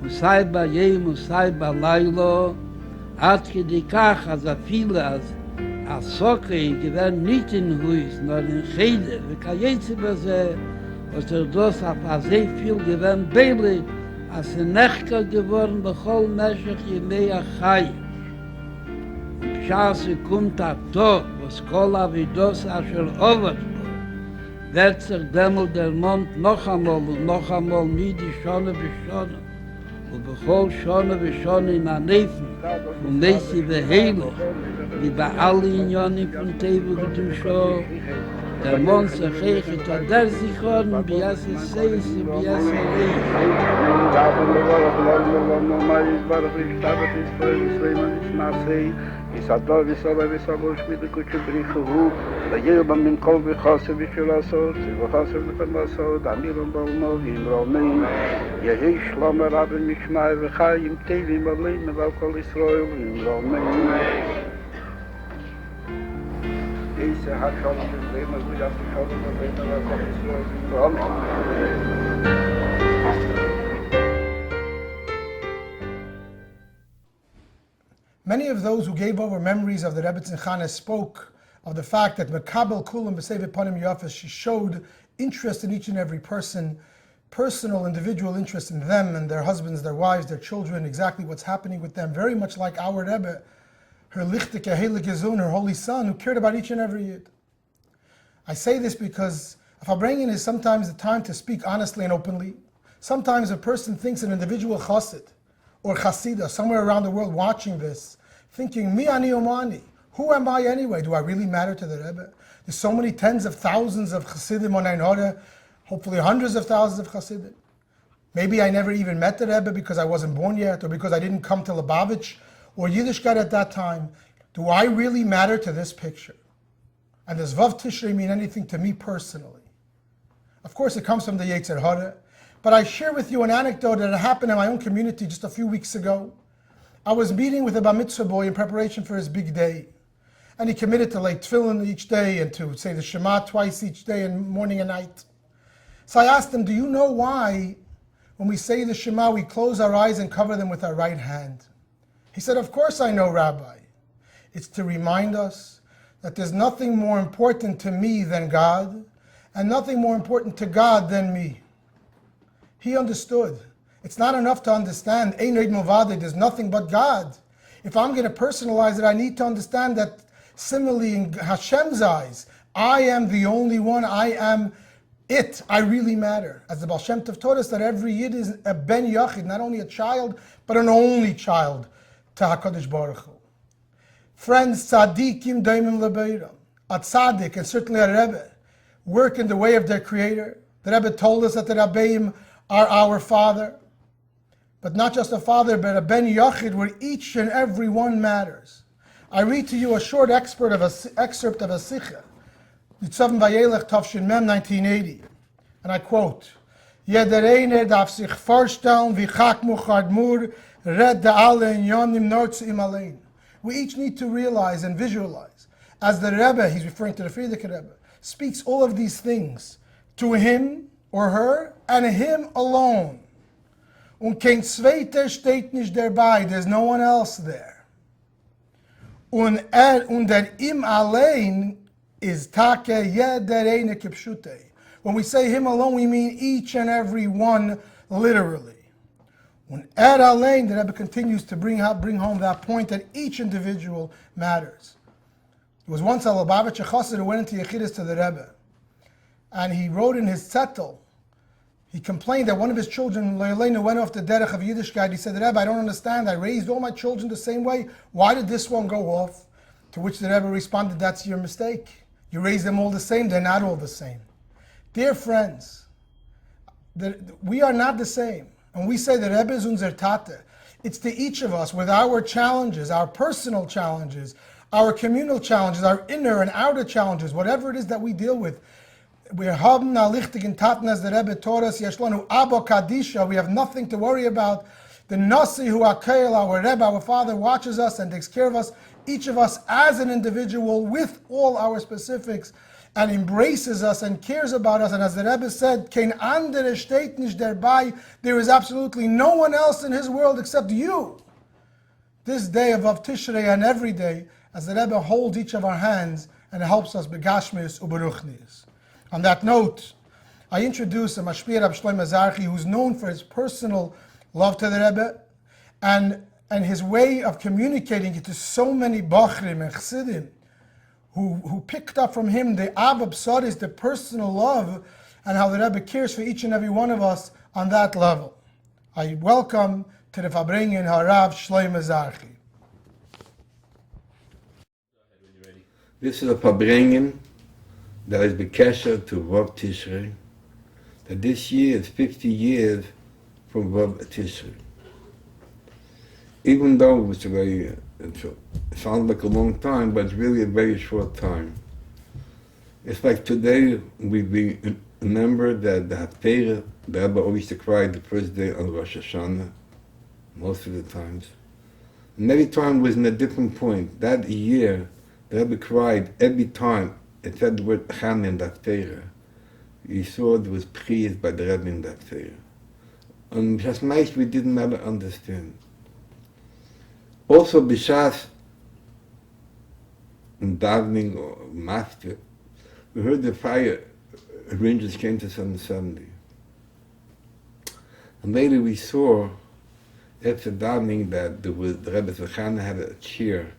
und sei bei Jem und sei bei Lailo, hat gedikach, als viele, als Sokre, gewesen nicht in Huis, nur in Cheder, wie kann jetzt über sie, was das auf sehr viel gewesen Beile, als Nechka geworden, bechol Meshach Yemei Achayim. Schaße kommt a Tag, was kol avidos asher overt, wird sich dämmel der Mond noch einmal nie die Schone beschone, und bechol Schone beschone in Anefen, und Messi beheilig, wie bei allen Unionen von Tevel geduscht, der Mond sich hechet, und der sich horn, wie es es seis, wie es es reich. Isador Visola Visabor Schmid Kuchu Brichu, the Yelban Min Kol Vichasa Vichulaso, Vihasa Vichalaso, Damiron Balmov, Romain, Yehi Shlomo Rabbi Mishmai Vichayim Tevim Balim, Valkol Israel, Romain. Ese Hashal Lema Guyas Shalom Moshe Paltiel, Romain. Many of those who gave over memories of the Rebbetzin Chana spoke of the fact that Mekabel Kulam B'Seiv Panim Yafas, she showed interest in each and every person, personal, individual interest in them and their husbands, their wives, their children, exactly what's happening with them, very much like our Rebbe, her Lichtike Heilige Zon, her holy son, who cared about each and every Yid. I say this because Farbrengen is sometimes the time to speak honestly and openly. Sometimes a person thinks an individual chassid or chassida somewhere around the world watching this, thinking, Mi ani omani, Who am I anyway? Do I really matter to the Rebbe? There's so many tens of thousands of Chassidim on Ein Hora, hopefully hundreds of thousands of Chassidim. Maybe I never even met the Rebbe because I wasn't born yet, or because I didn't come to Lubavitch or Yiddishkeit at that time. Do I really matter to this picture? And does Vov Tishrei mean anything to me personally? Of course, it comes from the Yahrtzeit, but I share with you an anecdote that happened in my own community just a few weeks ago. I was meeting with a bar mitzvah boy in preparation for his big day. And he committed to lay tefillin each day and to say the Shema twice each day, and morning and night. So I asked him, do you know why when we say the Shema we close our eyes and cover them with our right hand? He said, of course I know, Rabbi. It's to remind us that there's nothing more important to me than God, and nothing more important to God than me. He understood. It's not enough to understand, Ein Eid Milvadeh, there's nothing but God. If I'm going to personalize it, I need to understand that similarly in Hashem's eyes, I am the only one, I am it, I really matter. As the Baal Shem Tov taught us that every Yid is a ben Yachid, not only a child, but an only child to HaKadosh Baruch Hu. Friends, tzaddikim daimim lebeiram, a tzaddik and certainly a Rebbe, work in the way of their Creator. The Rebbe told us that the Rabbeim are our father, but not just a father, but a ben Yachid where each and every one matters. I read to you a short excerpt of a Sikha, Yitzavim Vayelech Tavshin Mem 1980, and I quote, Jeder eine darf sich vorstellen, wie chak muchad mur, red de alle in yonim nortz im allein. We each need to realize and visualize, as the Rebbe, he's referring to the Frierdiker Rebbe, speaks all of these things to him or her and him alone. Und kein zweiter steht nicht dabei, there's no one else there. Und der im allein is take jeder eine kipshute. When we say him alone, we mean each and every one, literally. When allein, the Rebbe continues to bring home that point that each individual matters. There was once a Lubavitcher Chassid who went into Yechidus to the Rebbe, and he wrote in his zettel, he complained that one of his children, Leilenu, went off the derech of Yiddishkeit. He said, Rebbe, I don't understand. I raised all my children the same way. Why did this one go off? To which the Rebbe responded, that's your mistake. You raised them all the same. They're not all the same. Dear friends, we are not the same. And we say that Rebbe is unser Tate. It's to each of us with our challenges, our personal challenges, our communal challenges, our inner and outer challenges, whatever it is that we deal with. We have na lichtigen Taten, as the Rebbe taught us, Yeshlanu Abo Kadisha, we have nothing to worry about. The Nasi Hu Akeil, our Rebbe, our Father, watches us and takes care of us, each of us as an individual with all our specifics, and embraces us and cares about us. And as the Rebbe said, Kein andere steht nicht dabei, there is absolutely no one else in his world except you. This day of Vov Tishrei and every day, as the Rebbe holds each of our hands and helps us begashmis uberuchnis. On that note, I introduce a Mashpia Rab Shlomo Zarchi, who's known for his personal love to the Rebbe and his way of communicating it to so many Bachrim and Chassidim who picked up from him the Abba B'sadis, the personal love, and how the Rebbe cares for each and every one of us on that level. I welcome to the Farbrengen Harav Shlomo Zarchi. This is a Farbrengen that is Bekesher to Vov Tishrei, that this year is 50 years from Vov Tishrei. Even though it's it sounds like a long time, but it's really a very short time. It's like today we remember that the Haftarah, the Rebbe always used to cry the first day on Rosh Hashanah, most of the times. And every time was in a different point. That year, the Rebbe cried every time it said the word Chana in the Haftarah. You saw it was praised by the Rebbe in the Haftarah. And just nice we didn't ever understand. Also, B'Shas, in davening or master, we heard the fire rangers came to us on Sunday. And later we saw, after davening, that the Rebbe Chana had a chair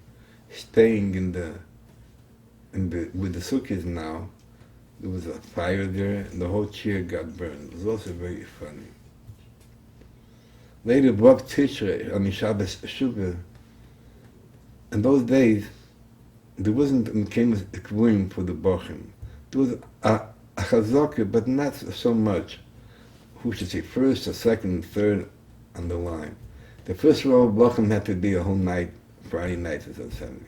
staying with the sukkahs now. There was a fire there, and the whole chair got burned. It was also very funny. Later, Vov Tishrei, on the Shabbos Shuvah, in those days, there wasn't a room for the Bochum. There was a chazaka, but not so much. Who should say first, or second, third on the line. The first row of Bochum had to be a whole night, Friday night or Sunday.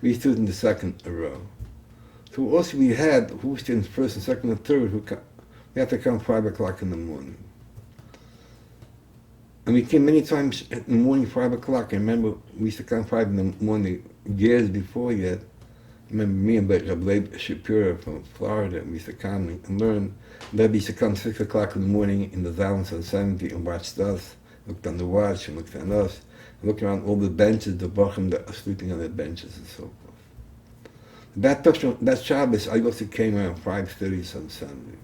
We stood in the second row. So also we had who stood in first and second and third. We had to come 5 o'clock in the morning. And we came many times in the morning, 5 o'clock. I remember we used to come 5 in the morning, years before yet. I remember me and Rabbi Shapiro from Florida, we used to come and learn. Rebbe used to come 6 o'clock in the morning in the Zalans on 70 and watched us, looked on the watch and looked at us, and looked around all the benches, the Bochum that are sleeping on the benches and so forth. That Shabbos, I also came around 5:30 on Sunday.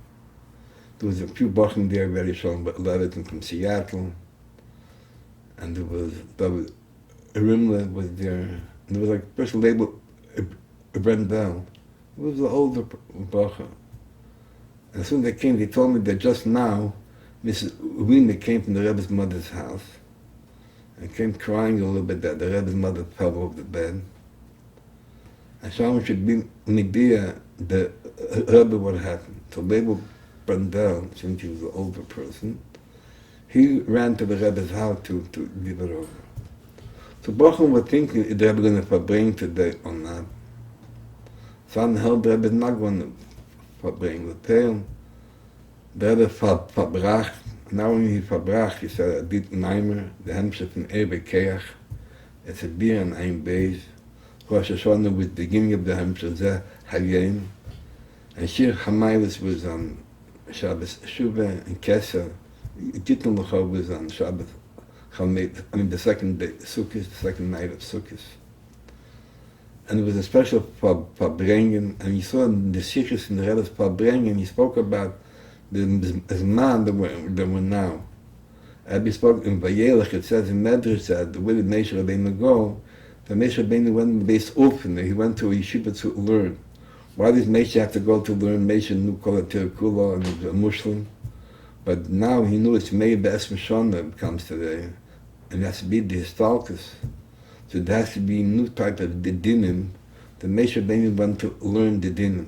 There was a few Bochum there, very Shalom Levitin from Seattle, and there was Rimla was there, and there was like a person labeled Brendel. It was the older Bochum. And as soon as they came, they told me that just now, Mrs. Wiener came from the Rebbe's mother's house, and came crying a little bit that the Rebbe's mother fell off the bed. And Shalom should be Nidia, the Rebbe, what happened. So labeled Brendel, since he was an older person, he ran to the Rebbe's house to give it over. So Bochum was thinking, is the Rebbe going to Farbrengen today or not? Some held the Rebbe is not going to Farbrengen. The Pale, the Rebbe verbracht. Now when he verbracht, he said, a dit Neimer, the Hemsche von Keach, it's a beer and ein Beis. Rosh Hashanah was the beginning of the Hemsche, Zeh Hayim. And Shir Hamaylis was on Shabbos Shuvah and Kesser. Gittin L'chov was on Shabbos the second day, Sukkot, the second night of Sukkot. And it was a special Farbrengen, and you saw in the Sikhs in the Rebbe's Farbrengen, he spoke about the Zman that were now. He spoke in Vayelech, it says in Medrash that the way the Moshe Rabbeinu go, the Moshe Rabbeinu went to base open, he went to a yeshiva to learn. Why does Moshe have to go to learn? Moshe knew Kol HaTirkula and he was a Muslim. But now he knew it's made Be'es Mishana comes today, and it has to be the Histalkus. So there has to be a new type of Didinim. The Moshe Rabbeinu went to learn Didinim.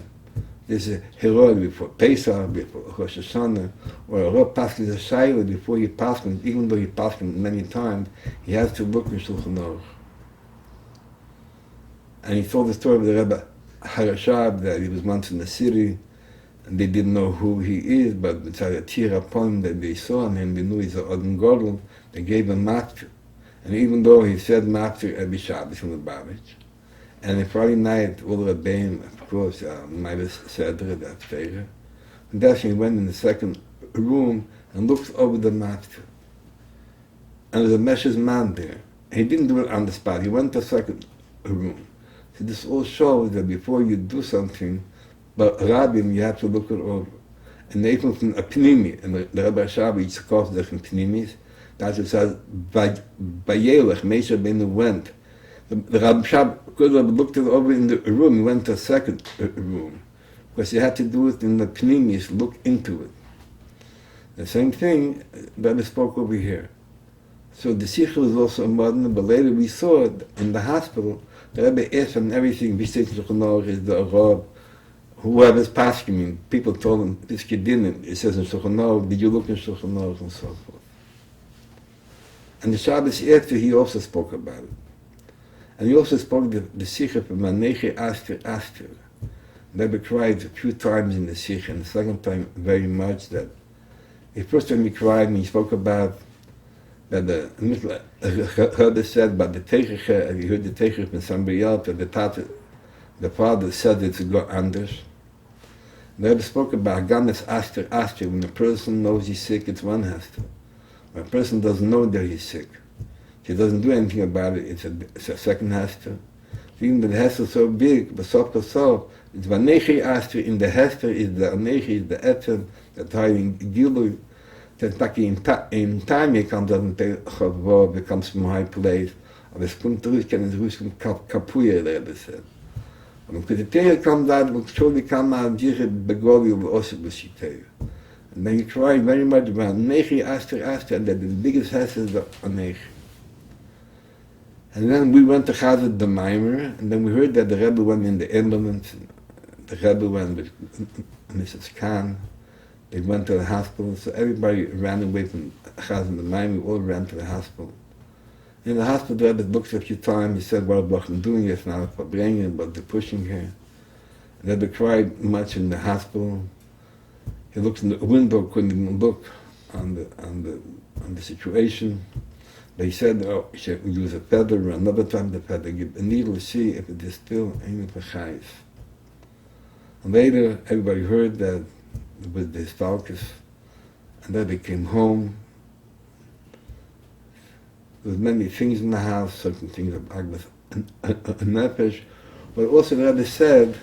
There's a heroic before Pesach, before Rosh Hashanah, or a Rav Paskin a Shaila before he Paskin, even though he Paskin many times, he has to look in Shulchan Aruch. And he told the story of the Rebbe Harashab that he was once in the city, and they didn't know who he is, but it's a tir upon that they saw him, they knew he's an Odin Gordel, they gave him Maftir. And even though he said Maftir every Shabbos in Lubavitch, and the Friday night, all the o.b.m, of course, Mavis Sedra, that Torah, and that's when he went in the second room and looked over the Maftir. And there's a Mesh's man there. He didn't do it on the spot, he went to the second room. So this all shows that before you do something, but Rabbim, you have to look it over. And they come from a Pnimi, and the Rebbe Hashabi, it's called the Pnimis. That's what it says, Vayelech, Moshe Rabbeinu went. The Rebbe Hashabi could have looked it over in the room, he went to a second room. Because you had to do it in the Pnimis, look into it. The same thing, the Rebbe spoke over here. So the Sikh was also a modern, but later we saw it in the hospital. The Rebbe asked him everything, is the Arab, whoever's passing me, people told him, this kid didn't. It says in Shulchan Aruch, did you look in Shulchan Aruch, and so forth. And the Shabbos after, he also spoke about it. And he also spoke the Sikha from Maneche Aster. The Rebbe cried a few times in the Sikha, and the second time very much. That the first time he cried, and he spoke about that the Rebbe said about the Teichach, and he heard the Teichach from somebody else, that the father said it to go anders. The Rebbe spoke about Ganes Aster. When a person knows he's sick, it's one Hester. When a person doesn't know that he's sick, he doesn't do anything about it, it's a second Hester. Even though the Hester is so big, but so it's Vanechi Aster. In the Hester is the Anechi, is the Etzen, that hiding Gilu. That in time he comes up and Chavor becomes from a high place. Aber es kommt durch, kann es ruhig Kapuya, the Rebbe said. Und wenn die Teher comes out, will surely come out, Jiche Begoli will also be Shiteya. And then he cried very much about Nechi Aster, and that the biggest Hester is the Anechi. And then we went to Chazad the Maimer, and then we heard that the Rebbe went in the ambulance, and the Rebbe went with Mrs. Khan. They went to the hospital, so everybody ran away from Chazad the Maimer. We all ran to the hospital. In the hospital, the Rebbe looked a few times. He said, "What are you doing? It's not a Farbrengen, but they're pushing her." The Rebbe cried much in the hospital. He looked in the window, couldn't even look on the situation. They said, "Oh, you should use a feather," or another time the feather, give a needle to see if it is still any chayes. And later, everybody heard that it was the Stalkers, and then they came home. There was many things in the house, certain things about a nefesh, but also the Rebbe said,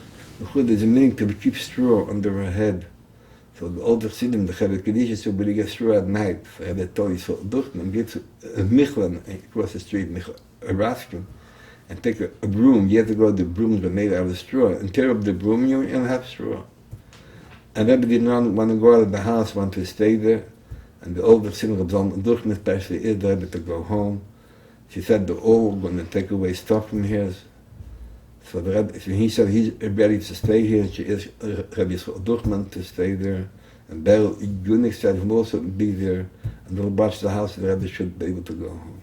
there's a meaning to keep straw under her head. So the older Chassidim, the Chavit Kedisha, said, "Will you get straw at night?" So Rebbe told you, so and get a michlan across the street, a raskin, and take a broom. You have to go, the brooms were made out of straw, and tear up the broom, you don't have straw. And Rebbe did not want to go out of the house, want to stay there. And the older Chassidim, Rebbetzin Chana especially, is the Rebbe to go home. She said, "They're all going to take away stuff from here." So the Rebbe, he said he's ready to stay here. She is Rebbe Yisrael to stay there. And Beryl Yunik said he'll also be there. And they'll watch the house, the Rebbe should be able to go home.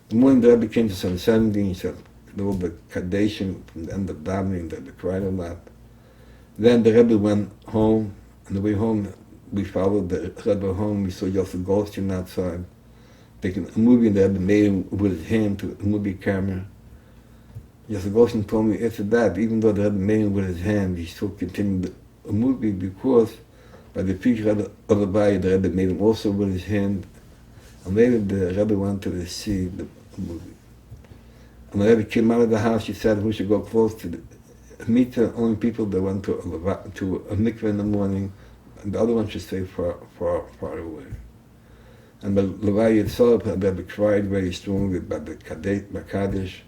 The morning the Rebbe came to 770, he said a little bit Kadeshim from the end of davening, the Rebbe cried a lot. Then the Rebbe went home. On the way home, we followed the Rebbe home. We saw Yosef Goldstein outside, taking a movie, and the Rebbe made him with his hand to a movie camera. Yosef Goldstein told me after that, even though the Rebbe made him with his hand, he still continued a movie because by the preacher of the Bayou, the Rebbe made him also with his hand. And later the Rebbe wanted to see the movie. And the Rebbe came out of the house, he said we should go close to meet the only people that went to a mikveh in the morning, and the other one should stay far away. And the Levaya itself, the Rebbe cried very strongly about the Kaddish.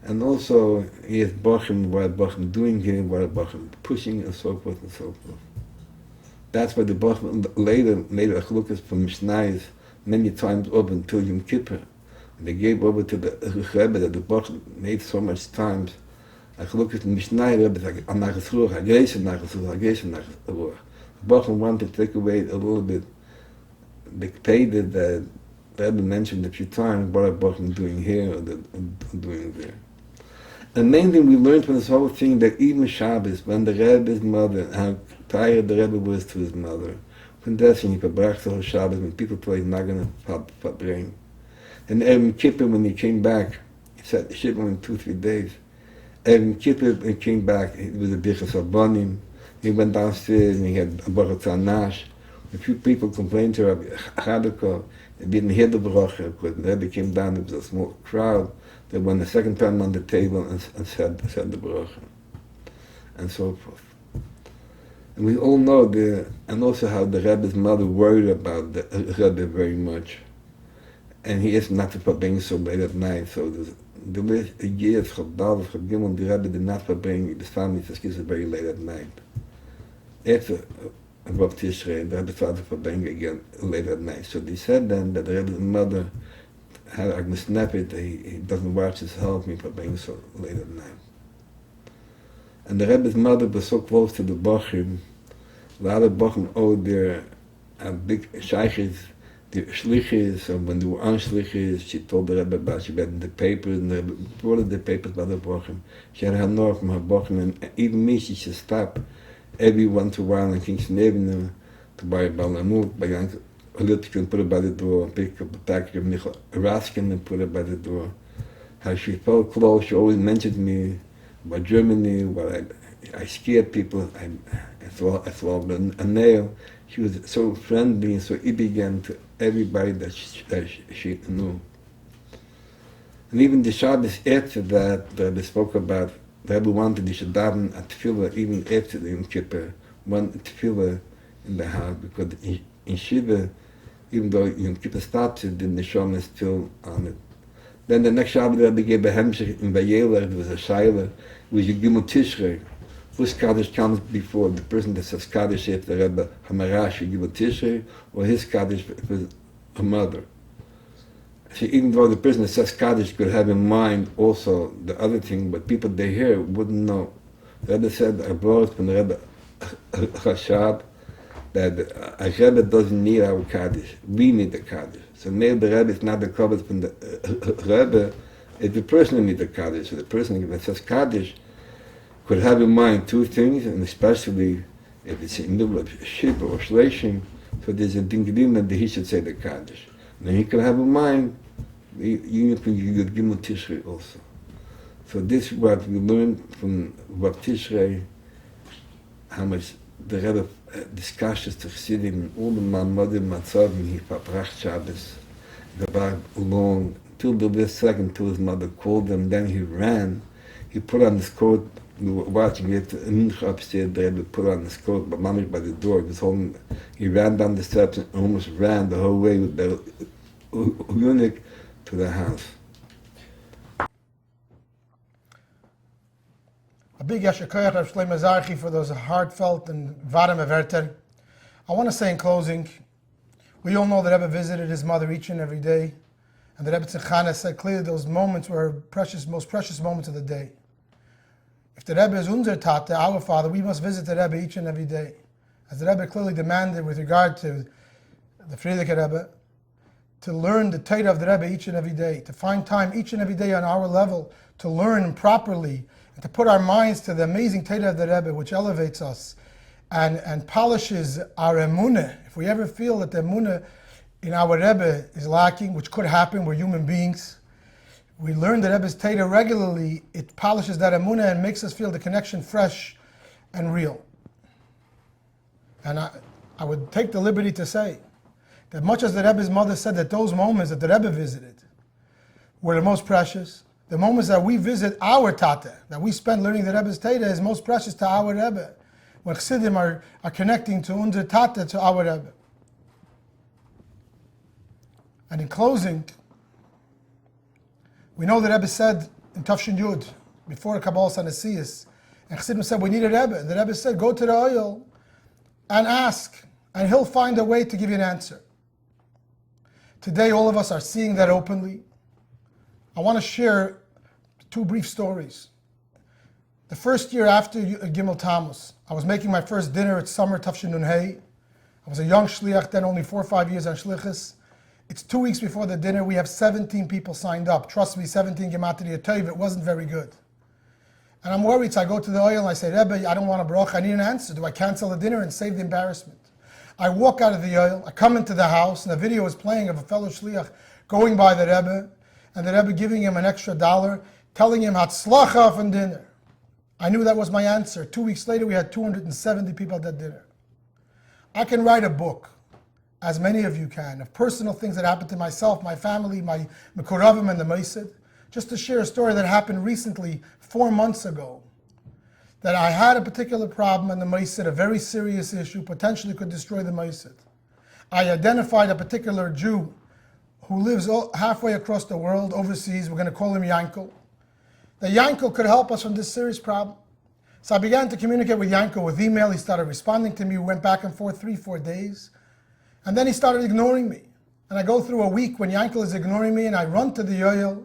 And also, he has Vechom, what Vechom doing here, what Vechom pushing, and so forth and so forth. That's why the Vechom later made a chlukas from Mishnayos many times over until Yom Kippur. And they gave over to the Rebbe that the Vechom made so much times. A chlukas in Mishnayos, Rebbe said, "Anachas ruach, agreis anachas ruach, agreis anachas ruach." The Vechom wanted to take away a little bit the pay that the Rebbe mentioned a few times, what are Vechom doing here or doing there. The main thing we learned from this whole thing, that even Shabbos, when the Rebbe's mother, how tired the Rebbe was to his mother, when he verbracht the whole Shabbos, when people told he's not going to Farbrengen. And Yom Kippur, when he came back, he said, the ship went 2-3 days. Yom Kippur, when he came back, it was a Birchas Abonim. He went downstairs and he had a Baruch Tzanash. A few people complained to Rabbi Chadukah, they didn't hear the bracha, because the Rebbe came down, there was a small crowd. They went the second time on the table and said the bracha, and so forth. And we all know and also how the Rebbe's mother worried about the Rebbe very much. And he is not to Farbrengen so late at night, so the last years, Chabdal, Chabgimel, the Rebbe did not Farbrengen, the family says very late at night. After Vov Tishrei, the Rebbe started Farbrengen again late at night. So they said then that the Rebbe's mother had a misnepit, he doesn't watch his health, for being so late at night. And the Rebbe's mother was so close to the Bochim, a lot of Bochim owed their big shaykhis, the shlichis, so when they were on shlichis, she told the Rebbe about, she read in the papers, and the Rebbe brought the papers by the Bochim. She had her north from her Bochim, and even me, she should stop every once in a while in Kingston Avenue to buy a balamut, buy a little and put it by the door, pick up a package of Michal Raskin and put it by the door. How she felt close, she always mentioned me about Germany, what I scared people, I thought a nail. She was so friendly and so elegant to everybody that she knew. And even the Shabbos after that, the Rebbe spoke about, the Rebbe wanted the daven at tefillah, even after the Yom Kippur, one tefillah in the house, because in Shiva, even though Yom Kippur stops it, the neshama is still on it. Then the next Shabbat, the Rebbe gave a hemshech in Vayela, there was a shayla, it was Vov Tishrei. Whose Kaddish comes before the person that says Kaddish after the Rebbe, Hamarash, Vov Tishrei, or his Kaddish for her mother. See, even though the person that says Kaddish could have in mind also the other thing, but people they hear wouldn't know. The Rebbe said, I brought from the Rebbe Chashab, that a Rebbe doesn't need our Kaddish. We need the Kaddish. So maybe the Rebbe is not the cover from the Rebbe, it's the person who needs the Kaddish. So the person that says Kaddish could have in mind two things, and especially if it's in the middle of Shib or Shleishim, so there's a dinglim that he should say the Kaddish. And then he could have in mind the unit from Vov Tishrei also. So this is what we learned from Vov Tishrei, how much the Rebbe discusses to Chassidim and all the Ma'amadim Matzavim he verbracht Shabbos. They were long, till the second, till his mother called him, then he ran. He put on his coat, we were watching it upstairs, the Rebbe put on his coat, but Mamish by the door, he ran down the steps and almost ran the whole way with the eunuch to the house. A big Yasher Koyach of Shlomo Zarchi for those heartfelt and Vadam Everter. I want to say in closing, we all know that Rebbe visited his mother each and every day, and the Rebbetzin Chana said clearly those moments were precious, most precious moments of the day. If the Rebbe is unser Tate, our father, we must visit the Rebbe each and every day. As the Rebbe clearly demanded with regard to the Frierdiker Rebbe, to learn the Torah of the Rebbe each and every day, to find time each and every day on our level to learn properly, and to put our minds to the amazing Torah of the Rebbe, which elevates us and polishes our emunah. If we ever feel that the emunah in our Rebbe is lacking, which could happen, we're human beings, we learn the Rebbe's Torah regularly, it polishes that emunah and makes us feel the connection fresh and real. And I would take the liberty to say that much as the Rebbe's mother said that those moments that the Rebbe visited were the most precious, the moments that we visit our Tate, that we spend learning the Rebbe's Torah is most precious to our Rebbe. When Chassidim are connecting to unser Tate, to our Rebbe. And in closing, we know the Rebbe said in Tafshin Yud, before Kabbalah Sanasiyas, and Chassidim said, we need a Rebbe. And the Rebbe said, go to the oil and ask, and he'll find a way to give you an answer. Today, all of us are seeing that openly. I want to share two brief stories. The first year after Gimel Tammuz, I was making my first dinner at summer Tafshin Nun Hey. I was a young shliach, then only 4 or 5 years on shlichus. It's 2 weeks before the dinner. We have 17 people signed up. Trust me, 17 Gematria Tov. It wasn't very good. And I'm worried, so I go to the oil and I say, Rebbe, I don't want a bracha. I need an answer. Do I cancel the dinner and save the embarrassment? I walk out of the oil. I come into the house, and the video is playing of a fellow shliach going by the Rebbe, and the Rebbe giving him an extra $1, telling him Hatzlacha from dinner. I knew that was my answer. 2 weeks later, we had 270 people at that dinner. I can write a book, as many of you can, of personal things that happened to myself, my family, my Mekuravim, and the Meisid. Just to share a story that happened recently, 4 months ago, that I had a particular problem in the Meisid, a very serious issue, potentially could destroy the Meisid. I identified a particular Jew who lives halfway across the world, overseas. We're going to call him Yankel. The Yankel could help us from this serious problem. So I began to communicate with Yankel with email. He started responding to me. We went back and forth 3-4 days. And then he started ignoring me. And I go through a week when Yankel is ignoring me, and I run to the yoel.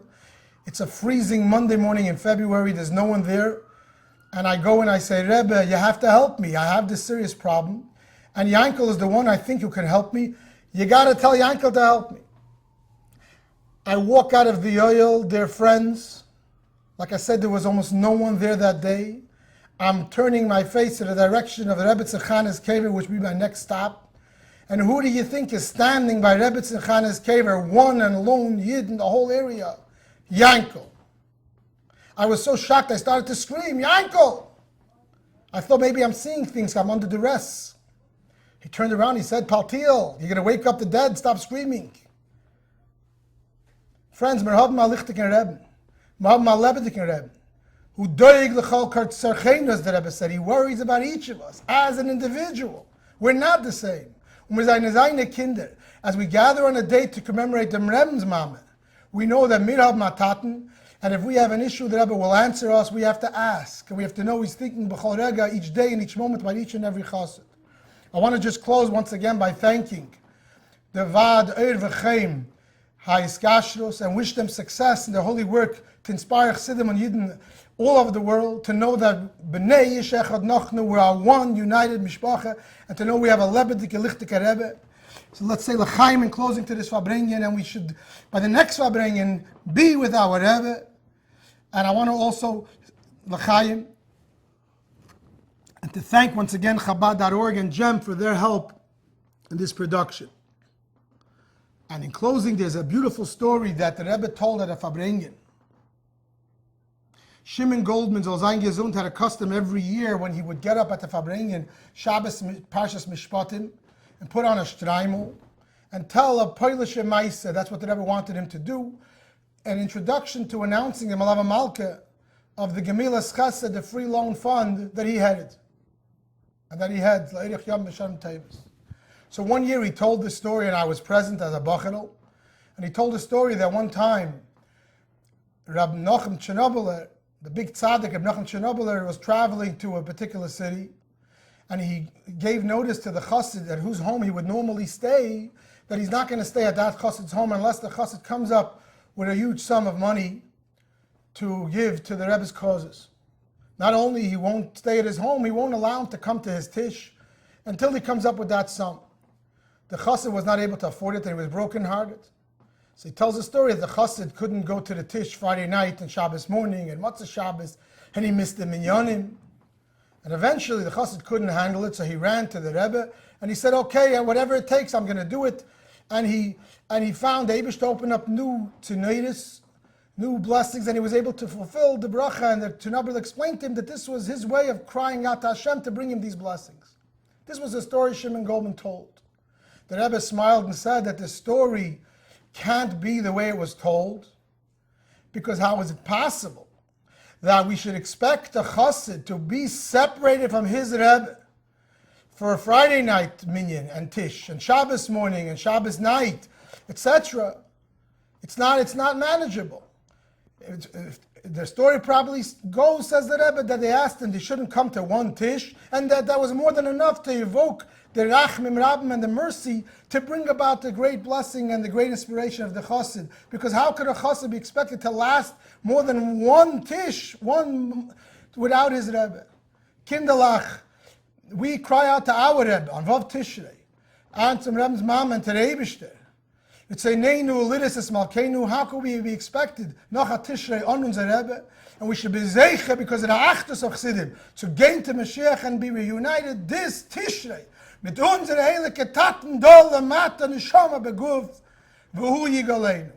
It's a freezing Monday morning in February. There's no one there. And I go and I say, Rebbe, you have to help me. I have this serious problem. And Yankel is the one I think who can help me. You got to tell Yankel to help me. I walk out of the yoel, dear friends. Like I said, there was almost no one there that day. I'm turning my face in the direction of the Rebbetzin Chana's kever, which will be my next stop. And who do you think is standing by Rebbetzin Chana's kever, one and lone Yid in the whole area? Yankel. I was so shocked I started to scream, Yankel! I thought maybe I'm seeing things, I'm under duress. He turned around, he said, Paltiel, you're going to wake up the dead, stop screaming. Friends, merhav ma'alichtikin Rebbe, merhav ma'lebedikin Rebbe, who doig l'chol kart sarchein, as the Rebbe said, he worries about each of us as an individual. We're not the same. Kinder, as we gather on a date to commemorate the Rebbe's Mama, we know that mirhav mataten, and if we have an issue, the Rebbe will answer us. We have to ask, and we have to know he's thinking b'chol rega, each day and each moment about each and every chassid. I want to just close once again by thanking the Vad Vechom, highest kashrus, and wish them success in their holy work to inspire Chassidim and Yidden all over the world, to know that B'nai Yish Echad Nachnu, we are one united mishpacha, and to know we have a Lebedike Lichtike Rebbe. So let's say L'chaim in closing to this Farbrengen, and we should, by the next Farbrengen, be with our Rebbe. And I want to also L'chaim, and to thank once again Chabad.org and GEM for their help in this production. And in closing, there's a beautiful story that the Rebbe told at a Farbrengen. Shimon Goldman, Zol Zayin Gesund, had a custom every year when he would get up at the Farbrengen, Shabbos Parshas Mishpatim, and put on a shtreimel and tell a Polish Maisa, that's what the Rebbe wanted him to do, an introduction to announcing the Malava Malka of the Gemilas Chesed, the free loan fund that he headed, and that he had, L'Eirich Yom B'Shem Tevis. So one year he told this story, and I was present as a bacharel, and he told the story that one time Rab Nochem Chernobyler, the big tzaddik Rab Nochem Chernobyler, was traveling to a particular city, and he gave notice to the chassid at whose home he would normally stay, that he's not going to stay at that chassid's home unless the chassid comes up with a huge sum of money to give to the Rebbe's causes. Not only he won't stay at his home, he won't allow him to come to his tish until he comes up with that sum. The chassid was not able to afford it, and he was brokenhearted. So he tells the story that the chassid couldn't go to the tish Friday night and Shabbos morning and Matzah Shabbos, and he missed the minyanim. And eventually the chassid couldn't handle it, so he ran to the Rebbe, and he said, okay, whatever it takes, I'm going to do it. And he found Eibush to open up new tzuneitis, new blessings, and he was able to fulfill the bracha, and the Tzunabel explained to him that this was his way of crying out to Hashem to bring him these blessings. This was the story Shimon Goldman told. The Rebbe smiled and said that the story can't be the way it was told, because how is it possible that we should expect a chassid to be separated from his Rebbe for a Friday night minyan and tish and Shabbos morning and Shabbos night, etc.? It's not manageable. The story probably goes, says the Rebbe, that they asked him they shouldn't come to one tish, and that was more than enough to evoke the rachmim rabbim and the mercy to bring about the great blessing and the great inspiration of the chassid. Because how could a chassid be expected to last more than one tish, one without his Rebbe? Kinderlach, we cry out to our Rebbe on Vov Tishrei, and to Rebbe's mom and to the Eibishter. It's a neinu lidis es malkeinu. How could we be expected noch a Tishrei on unser Rebbe? And we should be zeicha because of the achdus of Chassidim to gain to Mashiach and be reunited this Tishrei mit unsere heilige Taten dol lemata neshama beguf v'hu yigaleinu.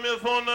Mir von